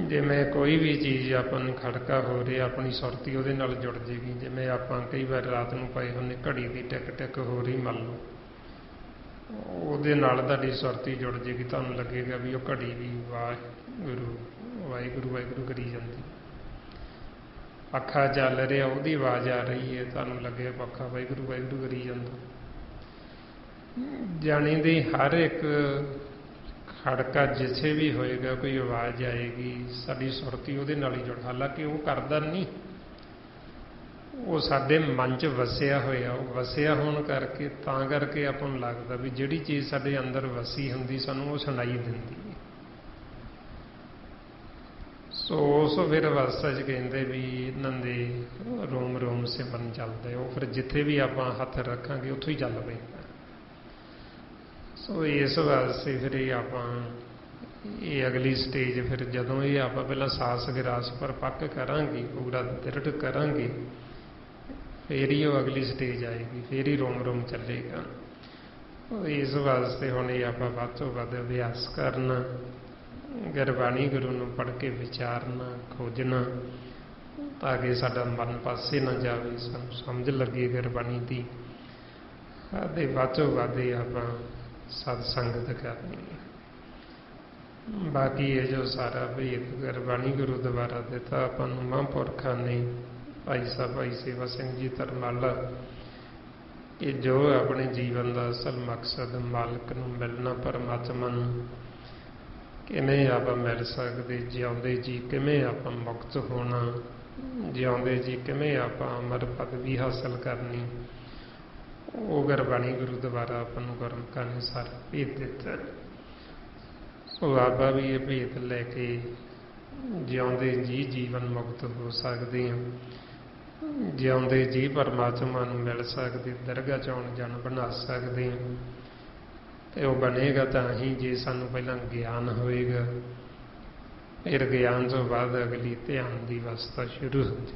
ਜਿਵੇਂ ਕੋਈ ਵੀ ਚੀਜ਼ ਆਪਾਂ ਨੂੰ ਖੜਕਾ ਹੋ ਰਿਹਾ, ਆਪਣੀ ਸੁਰਤੀ ਉਹਦੇ ਨਾਲ ਜੁੜ ਜੇਗੀ। ਜਿਵੇਂ ਆਪਾਂ ਕਈ ਵਾਰ ਰਾਤ ਨੂੰ ਪਏ ਹੁੰਦੇ, ਘੜੀ ਦੀ ਟਿਕ ਟਿਕ ਹੋ ਰਹੀ ਮੰਨ ਲਓ, ਉਹਦੇ ਨਾਲ ਤੁਹਾਡੀ ਸੁਰਤੀ ਜੁੜ ਜੇਗੀ। ਤੁਹਾਨੂੰ ਲੱਗੇਗਾ ਵੀ ਉਹ ਘੜੀ ਵੀ ਵਾਹਿਗੁਰੂ ਵਾਹਿਗੁਰੂ ਵਾਹਿਗੁਰੂ ਕਰੀ ਜਾਂਦੀ। ਪੱਖਾ ਚੱਲ ਰਿਹਾ, ਉਹਦੀ ਆਵਾਜ਼ ਆ ਰਹੀ ਹੈ, ਤੁਹਾਨੂੰ ਲੱਗਿਆ ਪੱਖਾ ਵਾਹਿਗੁਰੂ ਵਾਹਿਗੁਰੂ ਕਰੀ ਜਾਂਦਾ। ਜਾਣੀ ਦੀ ਹਰ ਇੱਕ ਖੜਕਾ ਜਿੱਥੇ ਵੀ ਹੋਏਗਾ, ਕੋਈ ਆਵਾਜ਼ ਆਏਗੀ, ਸਾਡੀ ਸੁਰਤੀ ਉਹਦੇ ਨਾਲ ਹੀ ਜੁੜ। ਹਾਲਾਂਕਿ ਉਹ ਕਰਦਾ ਨਹੀਂ, ਉਹ ਸਾਡੇ ਮਨ 'ਚ ਵਸਿਆ ਹੋਇਆ। ਉਹ ਵਸਿਆ ਹੋਣ ਕਰਕੇ ਤਾਂ ਕਰਕੇ ਆਪਾਂ ਨੂੰ ਲੱਗਦਾ ਵੀ ਜਿਹੜੀ ਚੀਜ਼ ਸਾਡੇ ਅੰਦਰ ਵਸੀ ਹੁੰਦੀ ਸਾਨੂੰ ਉਹ ਸੁਣਾਈ ਦਿੰਦੀ ਹੈ। ਸੋ ਉਸ ਫਿਰ ਅਵਸਥਾ 'ਚ ਕਹਿੰਦੇ ਵੀ ਇਹਨਾਂ ਦੇ ਰੋਮ ਰੋਮ ਸਿਮਰਨ ਚੱਲਦਾ। ਉਹ ਫਿਰ ਜਿੱਥੇ ਵੀ ਆਪਾਂ ਹੱਥ ਰੱਖਾਂਗੇ ਉੱਥੋਂ ਹੀ ਚੱਲ ਪੈਂਦਾ। ਸੋ ਇਸ ਵਾਸਤੇ ਫਿਰ ਇਹ ਆਪਾਂ ਇਹ ਅਗਲੀ ਸਟੇਜ ਫਿਰ ਜਦੋਂ ਇਹ ਆਪਾਂ ਪਹਿਲਾਂ ਸਾਸ ਗਿਰਾਸ ਪਰਪੱਕ ਕਰਾਂਗੇ, ਪੂਰਾ ਦ੍ਰਿੜ ਕਰਾਂਗੇ, ਫਿਰ ਹੀ ਉਹ ਅਗਲੀ ਸਟੇਜ ਆਏਗੀ, ਫਿਰ ਹੀ ਰੋਮ ਰੋਮ ਚੱਲੇਗਾ। ਇਸ ਵਾਸਤੇ ਹੁਣ ਇਹ ਆਪਾਂ ਵੱਧ ਤੋਂ ਵੱਧ ਅਭਿਆਸ ਕਰਨਾ, ਗੁਰਬਾਣੀ ਗੁਰੂ ਨੂੰ ਪੜ੍ਹ ਕੇ ਵਿਚਾਰਨਾ, ਖੋਜਣਾ, ਤਾਂ ਕਿ ਸਾਡਾ ਮਨ ਪਾਸੇ ਨਾ ਜਾਵੇ, ਸਾਨੂੰ ਸਮਝ ਲੱਗੇ ਗੁਰਬਾਣੀ ਦੀ। ਅਤੇ ਵੱਧ ਤੋਂ ਵੱਧ ਆਪਾਂ ਸਤ ਸੰਗਤ ਕਰਨੀ ਹੈ। ਬਾਕੀ ਇਹ ਜੋ ਸਾਰਾ ਭੇਦ ਗੁਰਬਾਣੀ ਗੁਰੂ ਦੁਆਰਾ ਦਿੱਤਾ ਆਪਾਂ ਨੂੰ ਮਹਾਂਪੁਰਖਾਂ ਨੇ, ਭਾਈ ਸਾਹਿਬ ਭਾਈ ਸੇਵਾ ਸਿੰਘ ਜੀ ਧਰਮਾਲਾ, ਕਿ ਜੋ ਆਪਣੇ ਜੀਵਨ ਦਾ ਅਸਲ ਮਕਸਦ ਮਾਲਕ ਨੂੰ ਮਿਲਣਾ, ਪਰਮਾਤਮਾ ਨੂੰ ਕਿਵੇਂ ਆਪਾਂ ਮਿਲ ਸਕਦੇ, ਜਿਉਂਦੇ ਜੀ ਕਿਵੇਂ ਆਪਾਂ ਮੁਕਤ ਹੋਣਾ, ਜਿਉਂਦੇ ਜੀ ਕਿਵੇਂ ਆਪਾਂ ਅਮਰ ਪਦਵੀ ਹਾਸਲ ਕਰਨੀ, ਉਹ ਗੁਰਬਾਣੀ ਗੁਰੂ ਦੁਆਰਾ ਆਪਾਂ ਨੂੰ ਗੁਰਮੁਖਾਂ ਨੇ ਸਾਰਾ ਭੇਦ ਦਿੱਤਾ। ਸੋ ਆਪਾਂ ਵੀ ਇਹ ਭੇਦ ਲੈ ਕੇ ਜਿਉਂਦੇ ਜੀ ਜੀਵਨ ਮੁਕਤ ਹੋ ਸਕਦੇ ਹਾਂ, ਜਿਉਂਦੇ ਜੀ ਪਰਮਾਤਮਾ ਨੂੰ ਮਿਲ ਸਕਦੇ, ਦਰਗਾਹ 'ਚ ਆਉਣ ਜਾਣ ਬਣਾ ਸਕਦੇ ਹਾਂ। ਤੇ ਉਹ ਬਣੇਗਾ ਤਾਂ ਹੀ ਜੇ ਸਾਨੂੰ ਪਹਿਲਾਂ ਗਿਆਨ ਹੋਏਗਾ, ਫਿਰ ਗਿਆਨ ਤੋਂ ਬਾਅਦ ਅਗਲੀ ਧਿਆਨ ਦੀ ਅਵਸਥਾ ਸ਼ੁਰੂ ਹੁੰਦੀ।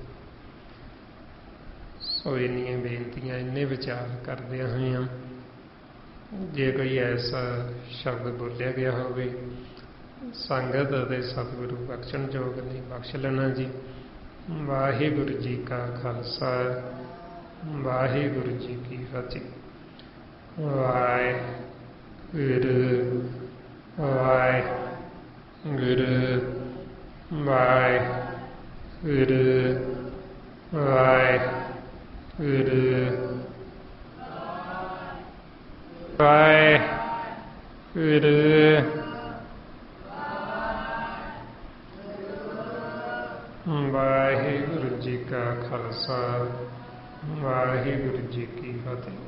ਸੋ ਇੰਨੀਆਂ ਬੇਨਤੀਆਂ, ਇੰਨੇ ਵਿਚਾਰ ਕਰਦਿਆਂ ਹੋਇਆਂ ਜੇ ਕੋਈ ਐਸਾ ਸ਼ਬਦ ਬੋਲਿਆ ਗਿਆ ਹੋਵੇ ਸੰਗਤ ਅਤੇ ਸਤਿਗੁਰੂ ਬਖਸ਼ਣ ਯੋਗ ਨੇ, ਬਖਸ਼ ਲੈਣਾ ਜੀ। ਵਾਹਿਗੁਰੂ ਜੀ ਕਾ ਖਾਲਸਾ, ਵਾਹਿਗੁਰੂ ਜੀ ਕੀ ਫਤਿਹ। ਵਾਹਿਗੁਰੂ ਵਾਹਿਗੁਰੂ ਵਾਹਿਗੁਰੂ ਵਾਹਿਗੁਰੂ ਵਾਹਿਗੁਰੂ। ਵਾਹਿਗੁਰੂ ਜੀ ਕਾ ਖਾਲਸਾ, ਵਾਹਿਗੁਰੂ ਜੀ ਕੀ ਫਤਿਹ।